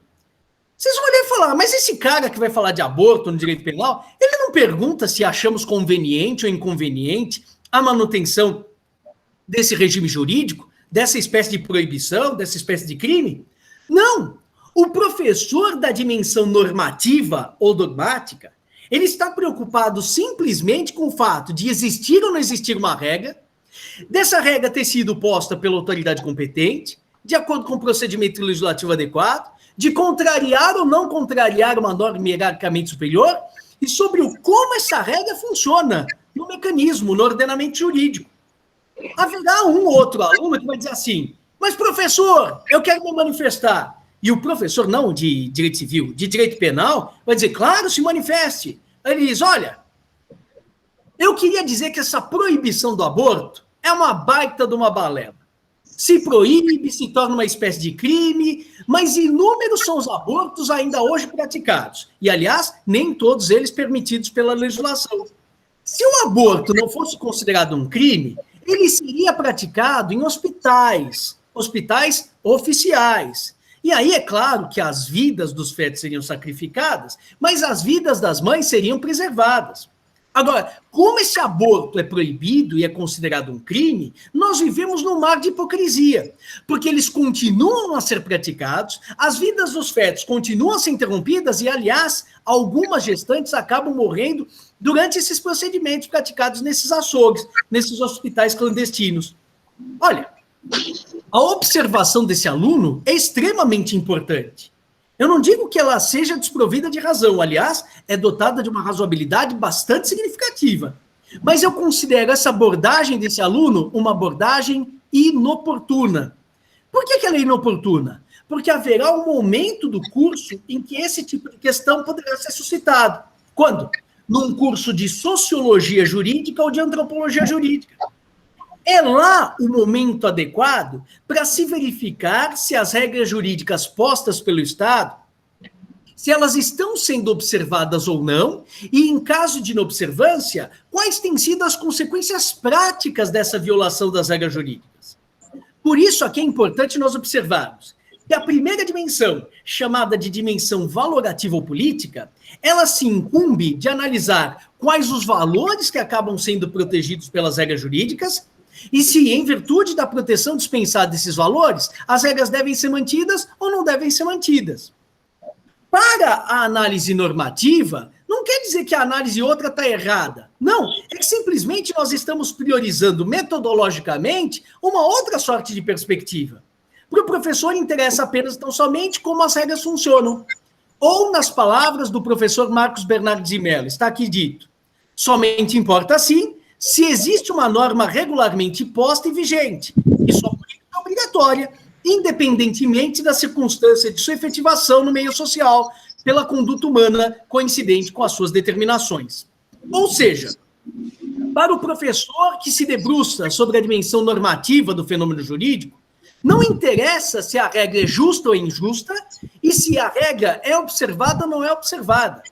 Vocês vão olhar e falar, mas esse cara que vai falar de aborto no direito penal, ele não pergunta se achamos conveniente ou inconveniente a manutenção desse regime jurídico, dessa espécie de proibição, dessa espécie de crime? Não! O professor da dimensão normativa ou dogmática, ele está preocupado simplesmente com o fato de existir ou não existir uma regra, dessa regra ter sido posta pela autoridade competente, de acordo com o procedimento legislativo adequado, de contrariar ou não contrariar uma norma hierarquicamente superior, e sobre como essa regra funciona no mecanismo, no ordenamento jurídico. Haverá um ou outro aluno que vai dizer assim, mas professor, eu quero me manifestar. E o professor, não de direito civil, de direito penal, vai dizer, claro, se manifeste. Aí ele diz, olha, eu queria dizer que essa proibição do aborto é uma baita de uma balela. Se proíbe, se torna uma espécie de crime, mas inúmeros são os abortos ainda hoje praticados. E, aliás, nem todos eles permitidos pela legislação. Se o aborto não fosse considerado um crime, ele seria praticado em hospitais oficiais. E aí é claro que as vidas dos fetos seriam sacrificadas, mas as vidas das mães seriam preservadas. Agora, como esse aborto é proibido e é considerado um crime, nós vivemos num mar de hipocrisia, porque eles continuam a ser praticados, as vidas dos fetos continuam a ser interrompidas e, aliás, algumas gestantes acabam morrendo durante esses procedimentos praticados nesses açougues, nesses hospitais clandestinos. Olha, a observação desse aluno é extremamente importante. Eu não digo que ela seja desprovida de razão, aliás, é dotada de uma razoabilidade bastante significativa. Mas eu considero essa abordagem desse aluno uma abordagem inoportuna. Por que ela é inoportuna? Porque haverá um momento do curso em que esse tipo de questão poderá ser suscitado. Quando? Num curso de sociologia jurídica ou de antropologia jurídica. É lá o momento adequado para se verificar se as regras jurídicas postas pelo Estado, se elas estão sendo observadas ou não, e em caso de inobservância, quais têm sido as consequências práticas dessa violação das regras jurídicas. Por isso, aqui é importante nós observarmos que a primeira dimensão, chamada de dimensão valorativa ou política, ela se incumbe de analisar quais os valores que acabam sendo protegidos pelas regras jurídicas e se, em virtude da proteção dispensada desses valores, as regras devem ser mantidas ou não devem ser mantidas. Para a análise normativa, não quer dizer que a análise outra está errada. Não, é que simplesmente nós estamos priorizando metodologicamente uma outra sorte de perspectiva. Para o professor interessa apenas tão somente como as regras funcionam. Ou, nas palavras do professor Marcos Bernardes de Mello, está aqui dito, somente importa, sim, se existe uma norma regularmente posta e vigente, e sua política é obrigatória, independentemente da circunstância de sua efetivação no meio social, pela conduta humana coincidente com as suas determinações. Ou seja, para o professor que se debruça sobre a dimensão normativa do fenômeno jurídico, não interessa se a regra é justa ou injusta e se a regra é observada ou não é observada.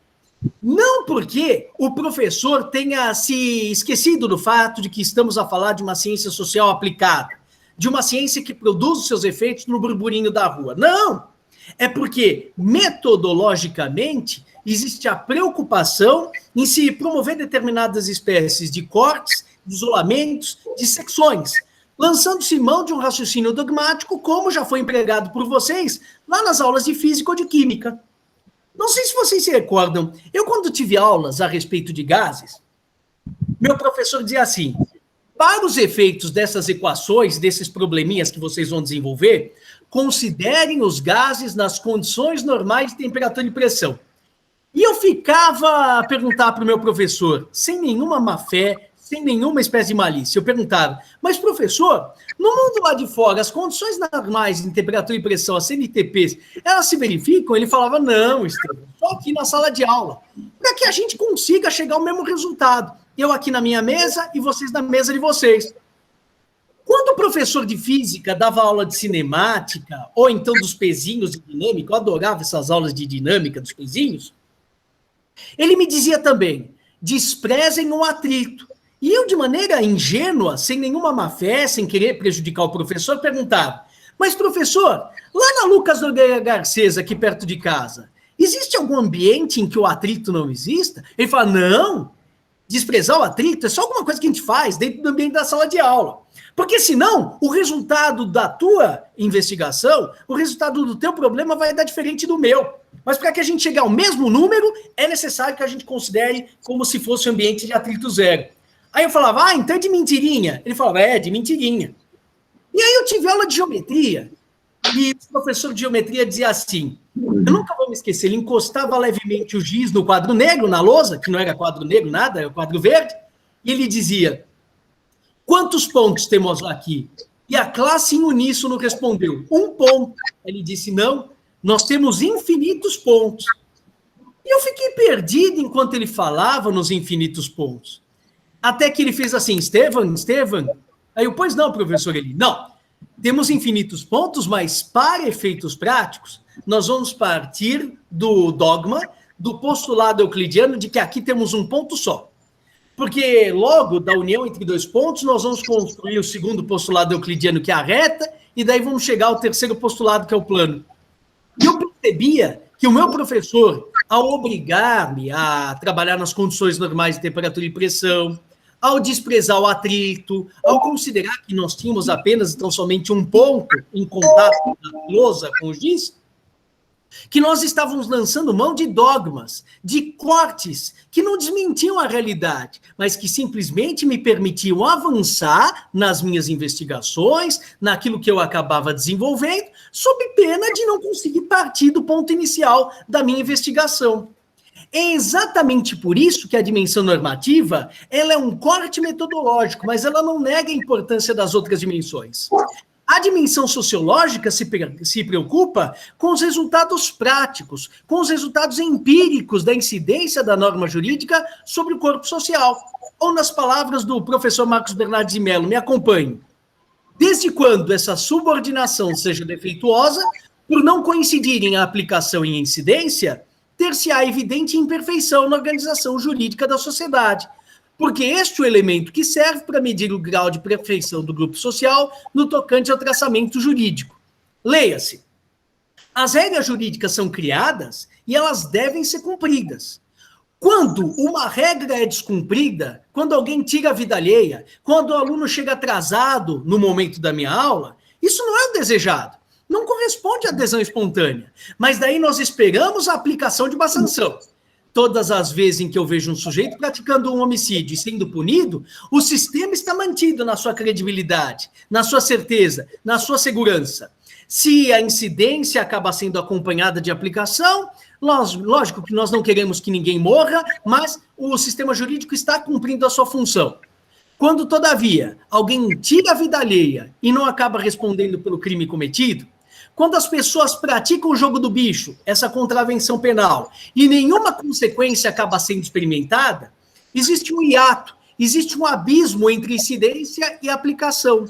Não porque o professor tenha se esquecido do fato de que estamos a falar de uma ciência social aplicada, de uma ciência que produz os seus efeitos no burburinho da rua. Não! É porque, metodologicamente, existe a preocupação em se promover determinadas espécies de cortes, de isolamentos, de secções, lançando-se mão de um raciocínio dogmático, como já foi empregado por vocês lá nas aulas de física ou de química. Não sei se vocês se recordam, eu quando tive aulas a respeito de gases, meu professor dizia assim, para os efeitos dessas equações, desses probleminhas que vocês vão desenvolver, considerem os gases nas condições normais de temperatura e pressão. E eu ficava a perguntar para o meu professor, sem nenhuma má-fé, sem nenhuma espécie de malícia, eu perguntava, mas professor, no mundo lá de fora, as condições normais de temperatura e pressão, as CNTPs, elas se verificam? Ele falava, não, Estevam, só aqui na sala de aula, para que a gente consiga chegar ao mesmo resultado. Eu aqui na minha mesa e vocês na mesa de vocês. Quando o professor de física dava aula de cinemática, ou então dos pezinhos de dinâmica, eu adorava essas aulas de dinâmica dos pezinhos, ele me dizia também, desprezem o atrito. E eu, de maneira ingênua, sem nenhuma má-fé, sem querer prejudicar o professor, perguntava, mas professor, lá na Lucas Nogueira Garcês, aqui perto de casa, existe algum ambiente em que o atrito não exista? Ele fala, não, desprezar o atrito é só alguma coisa que a gente faz dentro do ambiente da sala de aula. Porque senão, o resultado da tua investigação, o resultado do teu problema vai dar diferente do meu. Mas para que a gente chegue ao mesmo número, é necessário que a gente considere como se fosse um ambiente de atrito zero. Aí eu falava, então é de mentirinha. Ele falava, de mentirinha. E aí eu tive aula de geometria, e o professor de geometria dizia assim, eu nunca vou me esquecer, ele encostava levemente o giz no quadro negro, na lousa, que não era quadro negro nada, era quadro verde, e ele dizia, quantos pontos temos aqui? E a classe em uníssono respondeu, 1 ponto. Ele disse, não, nós temos infinitos pontos. E eu fiquei perdido enquanto ele falava nos infinitos pontos. Até que ele fez assim, Estevam, aí eu, pois não, professor, ele, não, temos infinitos pontos, mas para efeitos práticos, nós vamos partir do dogma, do postulado euclidiano de que aqui temos um ponto só. Porque logo, da união entre 2 pontos, nós vamos construir o segundo postulado euclidiano, que é a reta, e daí vamos chegar ao terceiro postulado, que é o plano. E eu percebia que o meu professor, ao obrigar-me a trabalhar nas condições normais de temperatura e pressão, ao desprezar o atrito, ao considerar que nós tínhamos apenas, então, somente um ponto em contato da lousa com o giz, que nós estávamos lançando mão de dogmas, de cortes, que não desmentiam a realidade, mas que simplesmente me permitiam avançar nas minhas investigações, naquilo que eu acabava desenvolvendo, sob pena de não conseguir partir do ponto inicial da minha investigação. É exatamente por isso que a dimensão normativa, ela é um corte metodológico, mas ela não nega a importância das outras dimensões. A dimensão sociológica se preocupa com os resultados práticos, com os resultados empíricos da incidência da norma jurídica sobre o corpo social. Ou, nas palavras do professor Marcos Bernardes de Mello, me acompanhe. Desde quando essa subordinação seja defeituosa, por não coincidirem a aplicação e a incidência, ter-se-á evidente imperfeição na organização jurídica da sociedade, porque este é o elemento que serve para medir o grau de perfeição do grupo social no tocante ao traçamento jurídico. Leia-se. As regras jurídicas são criadas e elas devem ser cumpridas. Quando uma regra é descumprida, quando alguém tira a vida alheia, quando o aluno chega atrasado no momento da minha aula, isso não é o desejado. Não corresponde à adesão espontânea. Mas daí nós esperamos a aplicação de uma sanção. Todas as vezes em que eu vejo um sujeito praticando um homicídio e sendo punido, o sistema está mantido na sua credibilidade, na sua certeza, na sua segurança. Se a incidência acaba sendo acompanhada de aplicação, lógico que nós não queremos que ninguém morra, mas o sistema jurídico está cumprindo a sua função. Quando, todavia, alguém tira a vida alheia e não acaba respondendo pelo crime cometido, quando as pessoas praticam o jogo do bicho, essa contravenção penal, e nenhuma consequência acaba sendo experimentada, existe um hiato, existe um abismo entre incidência e aplicação.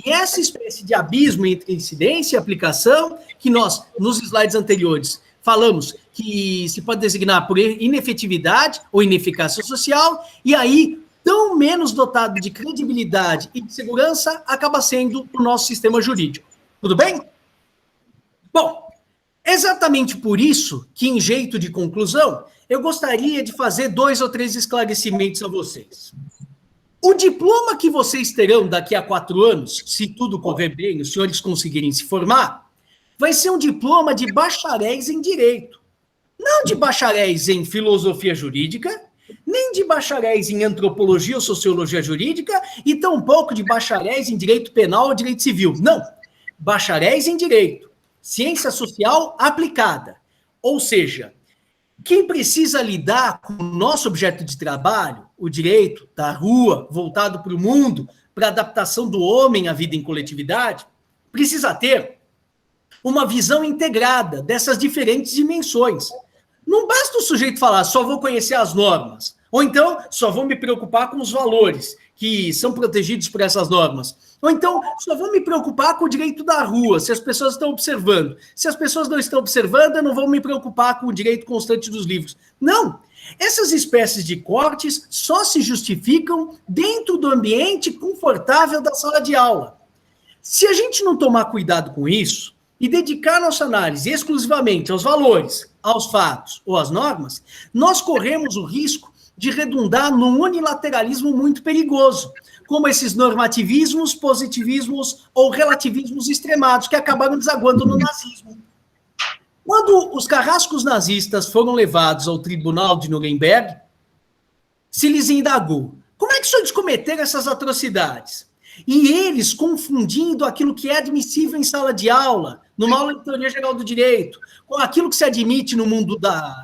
E essa espécie de abismo entre incidência e aplicação, que nós, nos slides anteriores, falamos que se pode designar por inefetividade ou ineficácia social, e aí, tão menos dotado de credibilidade e de segurança, acaba sendo o nosso sistema jurídico. Tudo bem? Bom, exatamente por isso que, em jeito de conclusão, eu gostaria de fazer 2 ou 3 esclarecimentos a vocês. O diploma que vocês terão daqui a 4 anos, se tudo correr bem, os senhores conseguirem se formar, vai ser um diploma de bacharéis em Direito. Não de bacharéis em Filosofia Jurídica, nem de bacharéis em Antropologia ou Sociologia Jurídica, e tampouco de bacharéis em Direito Penal ou Direito Civil. Não, bacharéis em Direito. Ciência social aplicada. Ou seja, quem precisa lidar com o nosso objeto de trabalho, o direito da rua, voltado para o mundo, para a adaptação do homem à vida em coletividade, precisa ter uma visão integrada dessas diferentes dimensões. Não basta o sujeito falar, só vou conhecer as normas, ou então só vou me preocupar com os valores que são protegidos por essas normas. Ou então, só vou me preocupar com o direito da rua, se as pessoas estão observando. Se as pessoas não estão observando, eu não vou me preocupar com o direito constante dos livros. Não! Essas espécies de cortes só se justificam dentro do ambiente confortável da sala de aula. Se a gente não tomar cuidado com isso e dedicar nossa análise exclusivamente aos valores, aos fatos ou às normas, nós corremos o risco de redundar num unilateralismo muito perigoso, como esses normativismos, positivismos ou relativismos extremados que acabaram desaguando no nazismo. Quando os carrascos nazistas foram levados ao tribunal de Nuremberg, se lhes indagou, como é que os senhores cometeram essas atrocidades? E eles, confundindo aquilo que é admissível em sala de aula, numa aula de teoria geral do direito, com aquilo que se admite no mundo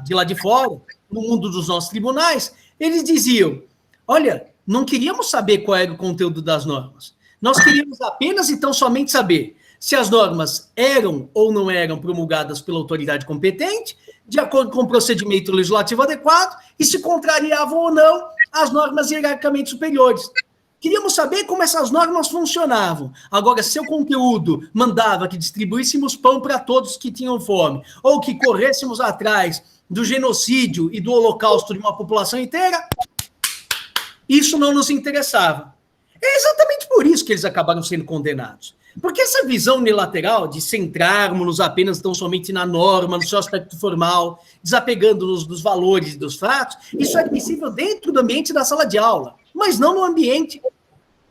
de lá de fora, no mundo dos nossos tribunais, eles diziam, olha, não queríamos saber qual era o conteúdo das normas. Nós queríamos apenas e tão somente saber se as normas eram ou não eram promulgadas pela autoridade competente, de acordo com o procedimento legislativo adequado, e se contrariavam ou não as normas hierarquicamente superiores. Queríamos saber como essas normas funcionavam. Agora, se o conteúdo mandava que distribuíssemos pão para todos que tinham fome, ou que corrêssemos atrás do genocídio e do holocausto de uma população inteira, isso não nos interessava. É exatamente por isso que eles acabaram sendo condenados. Porque essa visão unilateral de centrarmos-nos apenas tão somente na norma, no seu aspecto formal, desapegando-nos dos valores e dos fatos, isso é admissível dentro do ambiente da sala de aula, mas não no ambiente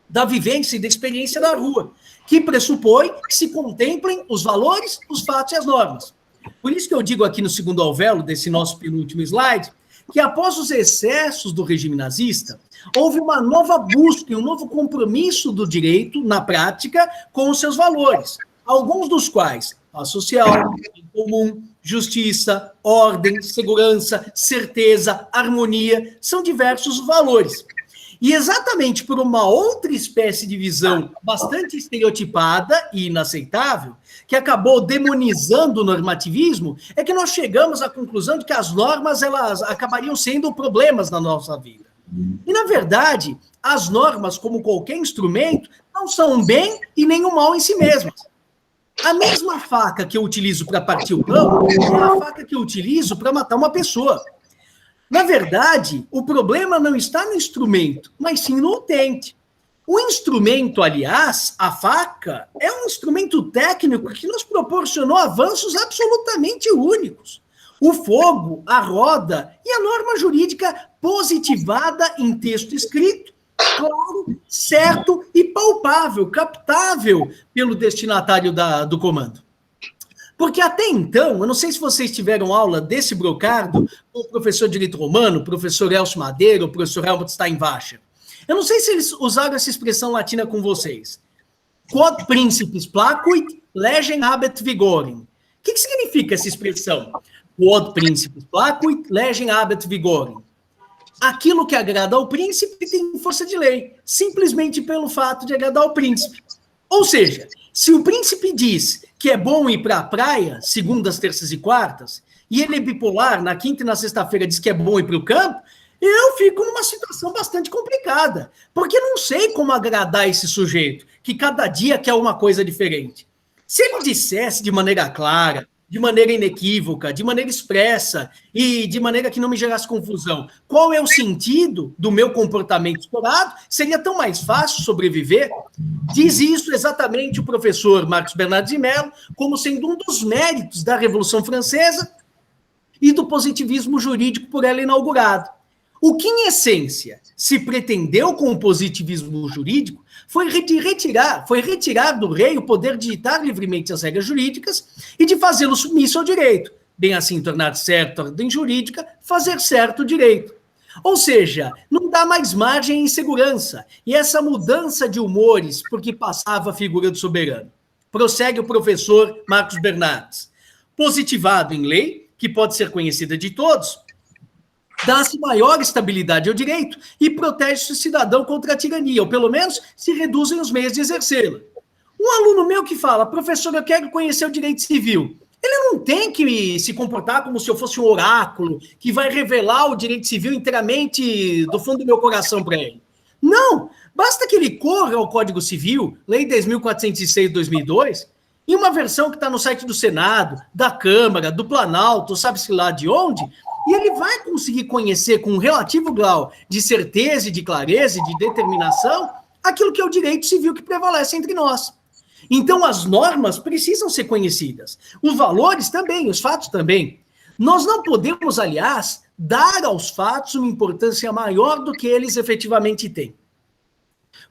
da vivência e da experiência da rua, que pressupõe que se contemplem os valores, os fatos e as normas. Por isso que eu digo aqui no segundo alvéolo, desse nosso penúltimo slide, que após os excessos do regime nazista, houve uma nova busca e um novo compromisso do direito, na prática, com os seus valores, alguns dos quais paz social, bem comum, justiça, ordem, segurança, certeza, harmonia, são diversos valores. E exatamente por uma outra espécie de visão bastante estereotipada e inaceitável, que acabou demonizando o normativismo, é que nós chegamos à conclusão de que as normas elas acabariam sendo problemas na nossa vida. E, na verdade, as normas, como qualquer instrumento, não são um bem e nem um mal em si mesmas. A mesma faca que eu utilizo para partir o pão é a faca que eu utilizo para matar uma pessoa. Na verdade, o problema não está no instrumento, mas sim no utente. O instrumento, aliás, a faca, é um instrumento técnico que nos proporcionou avanços absolutamente únicos. O fogo, a roda e a norma jurídica positivada em texto escrito, claro, certo e palpável, captável pelo destinatário do comando. Porque até então, eu não sei se vocês tiveram aula desse brocardo com o professor de direito romano, o professor Elcio Madeira, o professor Helmut Steinwacher. Eu não sei se eles usaram essa expressão latina com vocês. Quod principis placuit, legem habet vigorem. O que significa essa expressão? Quod principis placuit, legem habet vigorem. Aquilo que agrada ao príncipe tem força de lei, simplesmente pelo fato de agradar ao príncipe. Ou seja, se o príncipe diz que é bom ir para a praia, segundas, terças e quartas, e ele é bipolar, na quinta e na sexta-feira diz que é bom ir para o campo, eu fico numa situação bastante complicada, porque não sei como agradar esse sujeito, que cada dia quer uma coisa diferente. Se ele dissesse de maneira clara, de maneira inequívoca, de maneira expressa e de maneira que não me gerasse confusão, qual é o sentido do meu comportamento explorado, seria tão mais fácil sobreviver. Diz isso exatamente o professor Marcos Bernardo de Mello, como sendo um dos méritos da Revolução Francesa e do positivismo jurídico por ela inaugurado. O que, em essência, se pretendeu com o positivismo jurídico foi retirar do rei o poder de ditar livremente as regras jurídicas e de fazê-lo submisso ao direito, bem assim tornar certo a ordem jurídica, fazer certo o direito. Ou seja, não dá mais margem à insegurança, e essa mudança de humores porque passava a figura do soberano. Prossegue o professor Marcos Bernardes. Positivado em lei, que pode ser conhecida de todos, dá-se maior estabilidade ao direito e protege o cidadão contra a tirania, ou pelo menos se reduzem os meios de exercê-la. Um aluno meu que fala, professor, eu quero conhecer o direito civil, ele não tem que se comportar como se eu fosse um oráculo que vai revelar o direito civil inteiramente do fundo do meu coração para ele. Não, basta que ele corra ao Código Civil, Lei 10.406 de 2002, em uma versão que está no site do Senado, da Câmara, do Planalto, sabe-se lá de onde, e ele vai conseguir conhecer com um relativo grau de certeza e de clareza e de determinação aquilo que é o direito civil que prevalece entre nós. Então, as normas precisam ser conhecidas. Os valores também, os fatos também. Nós não podemos, aliás, dar aos fatos uma importância maior do que eles efetivamente têm.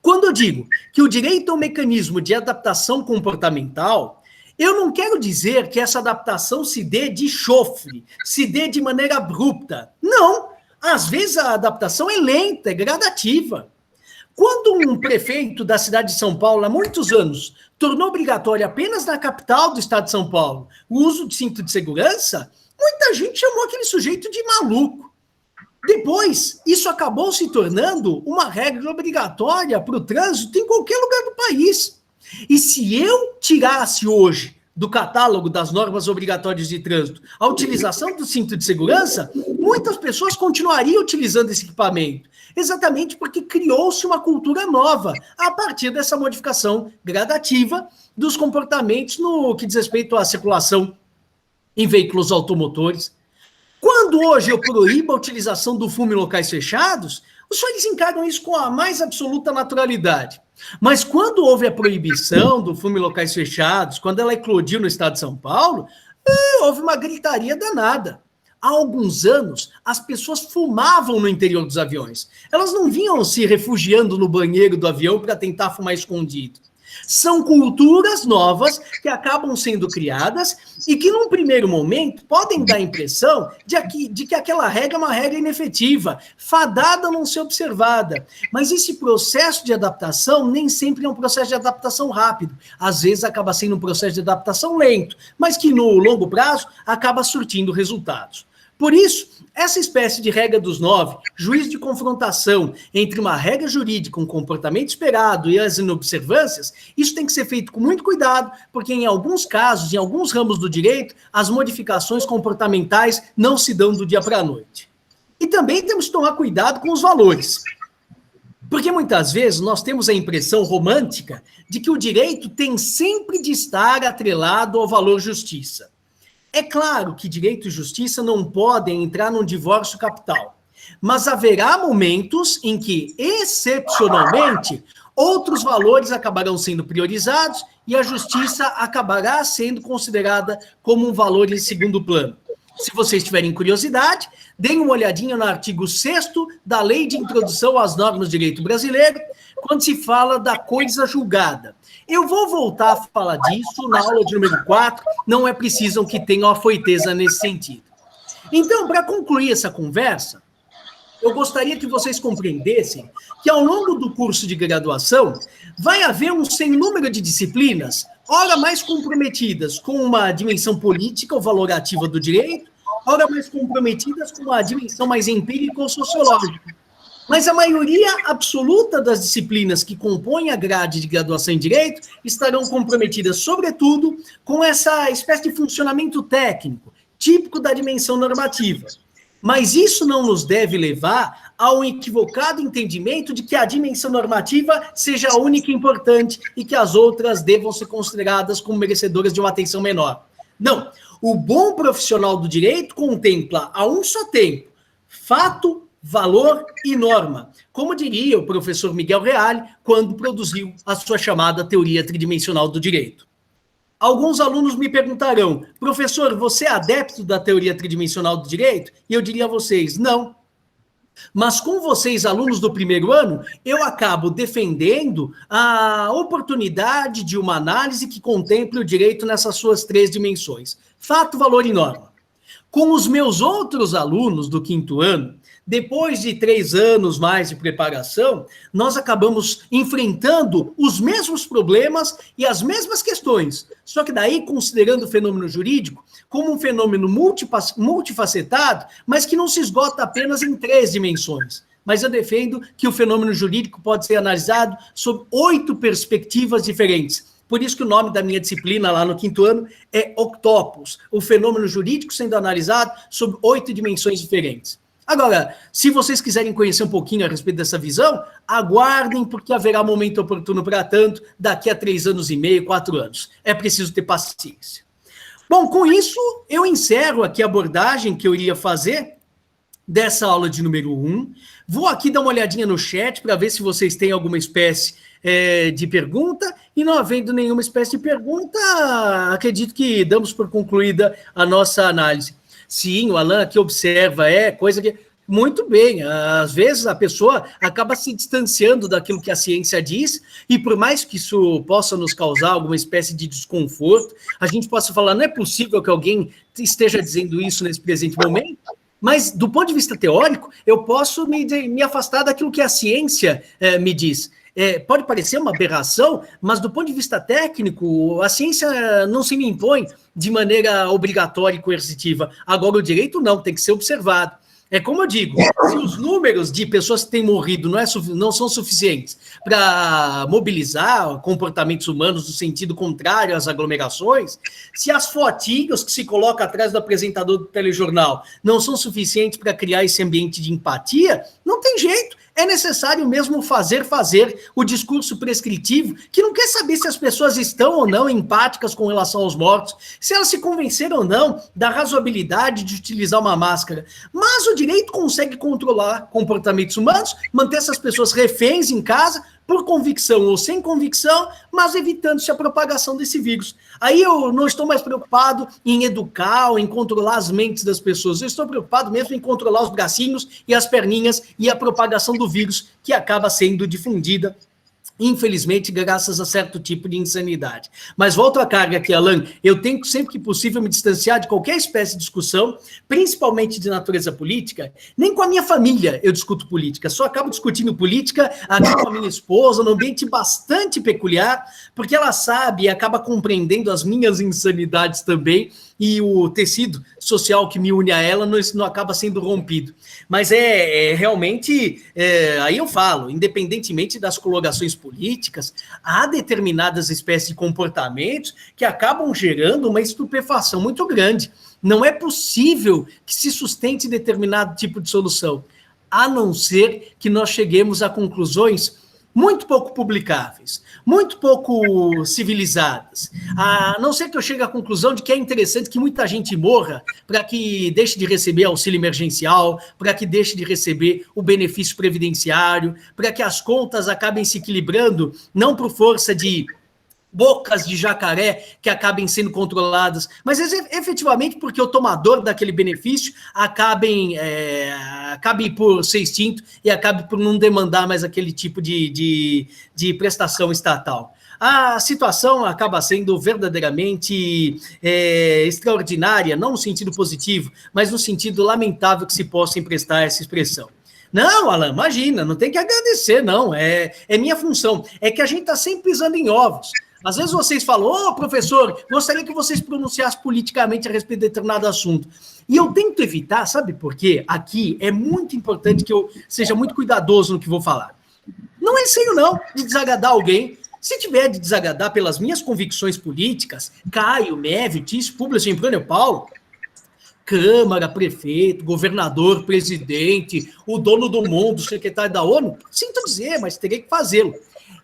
Quando eu digo que o direito é um mecanismo de adaptação comportamental, eu não quero dizer que essa adaptação se dê de chofre, se dê de maneira abrupta. Não, às vezes a adaptação é lenta, é gradativa. Quando um prefeito da cidade de São Paulo, há muitos anos, tornou obrigatório apenas na capital do estado de São Paulo o uso de cinto de segurança, muita gente chamou aquele sujeito de maluco. Depois, isso acabou se tornando uma regra obrigatória para o trânsito em qualquer lugar do país. E se eu tirasse hoje do catálogo das normas obrigatórias de trânsito a utilização do cinto de segurança, muitas pessoas continuariam utilizando esse equipamento, exatamente porque criou-se uma cultura nova a partir dessa modificação gradativa dos comportamentos no que diz respeito à circulação em veículos automotores. Quando hoje eu proíbo a utilização do fumo em locais fechados, os senhores encaram isso com a mais absoluta naturalidade. Mas quando houve a proibição do fumo em locais fechados, quando ela eclodiu no estado de São Paulo, houve uma gritaria danada. Há alguns anos, as pessoas fumavam no interior dos aviões. Elas não vinham se refugiando no banheiro do avião para tentar fumar escondido. São culturas novas que acabam sendo criadas e que, num primeiro momento, podem dar a impressão de que aquela regra é uma regra inefetiva, fadada a não ser observada. Mas esse processo de adaptação nem sempre é um processo de adaptação rápido. Às vezes acaba sendo um processo de adaptação lento, mas que, no longo prazo, acaba surtindo resultados. Por isso, essa espécie de regra dos 9, juízo de confrontação entre uma regra jurídica, um comportamento esperado e as inobservâncias, isso tem que ser feito com muito cuidado, porque em alguns casos, em alguns ramos do direito, as modificações comportamentais não se dão do dia para a noite. E também temos que tomar cuidado com os valores. Porque muitas vezes nós temos a impressão romântica de que o direito tem sempre de estar atrelado ao valor justiça. É claro que direito e justiça não podem entrar num divórcio capital, mas haverá momentos em que, excepcionalmente, outros valores acabarão sendo priorizados e a justiça acabará sendo considerada como um valor em segundo plano. Se vocês tiverem curiosidade, deem uma olhadinha no artigo 6º da Lei de Introdução às Normas do Direito Brasileiro, quando se fala da coisa julgada. Eu vou voltar a falar disso na aula de número 4, não é preciso que tenham afoiteza nesse sentido. Então, para concluir essa conversa, eu gostaria que vocês compreendessem que ao longo do curso de graduação vai haver um sem número de disciplinas, ora mais comprometidas com uma dimensão política ou valorativa do direito, ora mais comprometidas com uma dimensão mais empírica ou sociológica. Mas a maioria absoluta das disciplinas que compõem a grade de graduação em Direito estarão comprometidas, sobretudo, com essa espécie de funcionamento técnico, típico da dimensão normativa. Mas isso não nos deve levar ao equivocado entendimento de que a dimensão normativa seja a única importante e que as outras devam ser consideradas como merecedoras de uma atenção menor. Não. O bom profissional do direito contempla a um só tempo fato, valor e norma, como diria o professor Miguel Reale quando produziu a sua chamada teoria tridimensional do direito. Alguns alunos me perguntarão, professor, você é adepto da teoria tridimensional do direito? E eu diria a vocês, não. Mas com vocês, alunos do primeiro ano, eu acabo defendendo a oportunidade de uma análise que contemple o direito nessas suas 3 dimensões, fato, valor e norma. Com os meus outros alunos do 5º ano, depois de 3 anos mais de preparação, nós acabamos enfrentando os mesmos problemas e as mesmas questões, só que daí considerando o fenômeno jurídico como um fenômeno multifacetado, mas que não se esgota apenas em 3 dimensões. Mas eu defendo que o fenômeno jurídico pode ser analisado sob 8 perspectivas diferentes. Por isso que o nome da minha disciplina lá no 5º ano é Octopus, o fenômeno jurídico sendo analisado sob 8 dimensões diferentes. Agora, se vocês quiserem conhecer um pouquinho a respeito dessa visão, aguardem, porque haverá momento oportuno para tanto daqui a 3 anos e meio, 4 anos. É preciso ter paciência. Bom, com isso, eu encerro aqui a abordagem que eu iria fazer dessa aula de número 1. Vou aqui dar uma olhadinha no chat para ver se vocês têm alguma espécie de pergunta, e não havendo nenhuma espécie de pergunta, acredito que damos por concluída a nossa análise. Sim, o Alan aqui observa, coisa que... Muito bem, às vezes a pessoa acaba se distanciando daquilo que a ciência diz, e por mais que isso possa nos causar alguma espécie de desconforto, a gente possa falar, não é possível que alguém esteja dizendo isso nesse presente momento, mas do ponto de vista teórico, eu posso me afastar daquilo que a ciência me diz. Pode parecer uma aberração, mas do ponto de vista técnico, a ciência não se me impõe de maneira obrigatória e coercitiva. Agora, o direito não, tem que ser observado. É como eu digo, se os números de pessoas que têm morrido não são suficientes para mobilizar comportamentos humanos no sentido contrário às aglomerações, se as fotinhos que se colocam atrás do apresentador do telejornal não são suficientes para criar esse ambiente de empatia, não tem jeito. É necessário mesmo fazer o discurso prescritivo, que não quer saber se as pessoas estão ou não empáticas com relação aos mortos, se elas se convenceram ou não da razoabilidade de utilizar uma máscara. Mas o direito consegue controlar comportamentos humanos, manter essas pessoas reféns em casa, por convicção ou sem convicção, mas evitando-se a propagação desse vírus. Aí eu não estou mais preocupado em educar ou em controlar as mentes das pessoas, eu estou preocupado mesmo em controlar os bracinhos e as perninhas e a propagação do vírus que acaba sendo difundida Infelizmente, graças a certo tipo de insanidade. Mas volto à carga aqui, Alan. Eu tenho, sempre que possível, me distanciar de qualquer espécie de discussão, principalmente de natureza política. Nem com a minha família eu discuto política. Só acabo discutindo política aqui com a minha esposa, num ambiente bastante peculiar, porque ela sabe e acaba compreendendo as minhas insanidades também, e o tecido social que me une a ela não acaba sendo rompido. Mas realmente, aí eu falo, independentemente das colorações políticas, há determinadas espécies de comportamentos que acabam gerando uma estupefação muito grande. Não é possível que se sustente determinado tipo de solução, a não ser que nós cheguemos a conclusões muito pouco publicáveis, muito pouco civilizadas, a não ser que eu chegue à conclusão de que é interessante que muita gente morra para que deixe de receber auxílio emergencial, para que deixe de receber o benefício previdenciário, para que as contas acabem se equilibrando, não por força de bocas de jacaré que acabem sendo controladas, mas efetivamente porque o tomador daquele benefício acabe por ser extinto e acabe por não demandar mais aquele tipo de prestação estatal. A situação acaba sendo verdadeiramente extraordinária, não no sentido positivo, mas no sentido lamentável que se possa emprestar essa expressão. Não, Alan, imagina, não tem que agradecer, não, é minha função. É que a gente está sempre pisando em ovos. Às vezes vocês falam, professor, gostaria que vocês pronunciassem politicamente a respeito de determinado assunto. E eu tento evitar, sabe por quê? Aqui é muito importante que eu seja muito cuidadoso no que vou falar. Não é receio, não, de desagradar alguém. Se tiver de desagradar pelas minhas convicções políticas, Caio, Mévio, Tício, Públio, Semprônio, Paulo, Câmara, prefeito, governador, presidente, o dono do mundo, secretário da ONU, sinto dizer, mas terei que fazê-lo.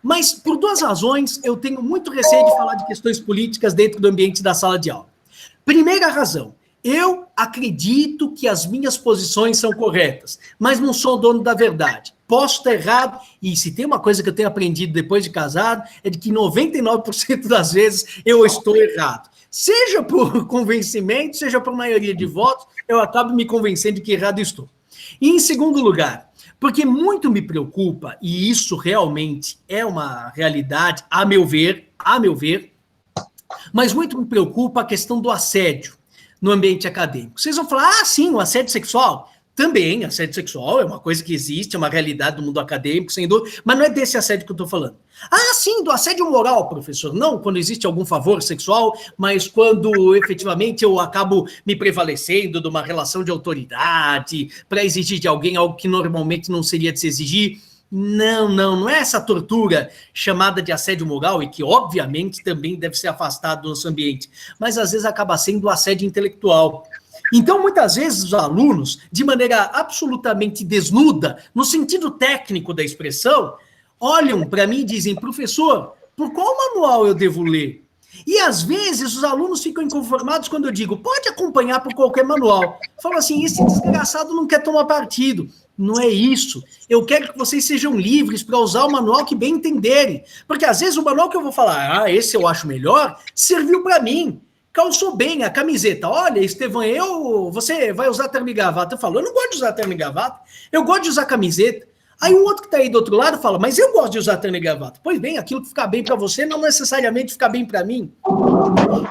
Mas, por duas razões, eu tenho muito receio de falar de questões políticas dentro do ambiente da sala de aula. Primeira razão, eu acredito que as minhas posições são corretas, mas não sou dono da verdade. Posso estar errado, e se tem uma coisa que eu tenho aprendido depois de casado, é de que 99% das vezes eu estou errado. Seja por convencimento, seja por maioria de votos, eu acabo me convencendo de que errado estou. E em segundo lugar, porque muito me preocupa, e isso realmente é uma realidade, a meu ver, mas muito me preocupa a questão do assédio no ambiente acadêmico. Vocês vão falar, sim, o assédio sexual. Também, assédio sexual é uma coisa que existe, é uma realidade do mundo acadêmico, sem dúvida, mas não é desse assédio que eu estou falando. Sim, do assédio moral, professor. Não quando existe algum favor sexual, mas quando efetivamente eu acabo me prevalecendo de uma relação de autoridade para exigir de alguém algo que normalmente não seria de se exigir. Não é essa tortura chamada de assédio moral e que, obviamente, também deve ser afastado do nosso ambiente, mas às vezes acaba sendo assédio intelectual. Então, muitas vezes, os alunos, de maneira absolutamente desnuda, no sentido técnico da expressão, olham para mim e dizem, professor, por qual manual eu devo ler? E, às vezes, os alunos ficam inconformados quando eu digo, pode acompanhar por qualquer manual. Falam assim, esse desgraçado não quer tomar partido. Não é isso. Eu quero que vocês sejam livres para usar o manual que bem entenderem. Porque, às vezes, o manual que eu vou falar, esse eu acho melhor, serviu para mim. Calçou bem a camiseta. Olha, Estevão, você vai usar terno e gravata. Eu falo, eu não gosto de usar terno e gravata. Eu gosto de usar camiseta. Aí o outro que está aí do outro lado fala, mas eu gosto de usar terno e gravata. Pois bem, aquilo que fica bem para você não necessariamente fica bem para mim.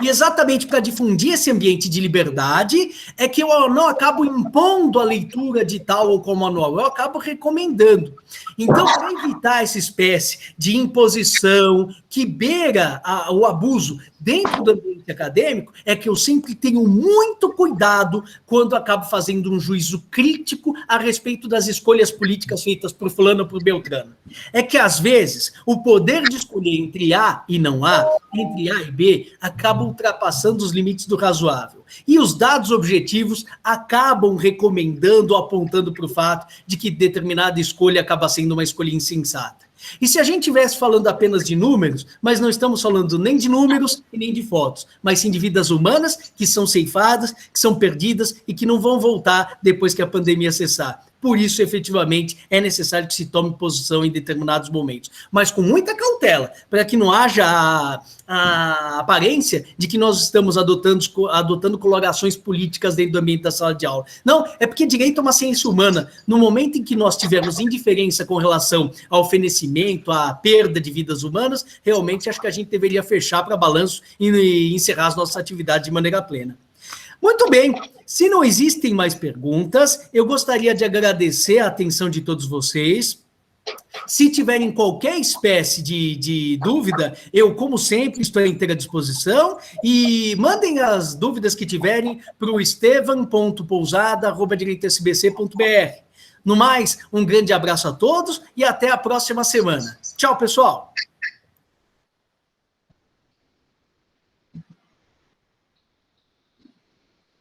E exatamente para difundir esse ambiente de liberdade é que eu não acabo impondo a leitura de tal ou qual manual, eu acabo recomendando. Então, para evitar essa espécie de imposição que beira o abuso dentro do ambiente acadêmico, é que eu sempre tenho muito cuidado quando acabo fazendo um juízo crítico a respeito das escolhas políticas feitas por fulano ou por Beltrano. É que, às vezes, o poder de escolher entre A e não A, entre A e B, acaba ultrapassando os limites do razoável. E os dados objetivos acabam recomendando, apontando para o fato de que determinada escolha acaba sendo uma escolha insensata. E se a gente estivesse falando apenas de números, mas não estamos falando nem de números e nem de fotos, mas sim de vidas humanas que são ceifadas, que são perdidas e que não vão voltar depois que a pandemia cessar. por isso, efetivamente, é necessário que se tome posição em determinados momentos, mas com muita cautela, para que não haja a aparência de que nós estamos adotando colorações políticas dentro do ambiente da sala de aula. Não, é porque direito é uma ciência humana. No momento em que nós tivermos indiferença com relação ao fenecimento, à perda de vidas humanas, realmente acho que a gente deveria fechar para balanço e encerrar as nossas atividades de maneira plena. Muito bem, se não existem mais perguntas, eu gostaria de agradecer a atenção de todos vocês. Se tiverem qualquer espécie de dúvida, eu, como sempre, estou à inteira disposição, e mandem as dúvidas que tiverem para o estevan.pousada@direitosbc.br. No mais, um grande abraço a todos e até a próxima semana. Tchau, pessoal!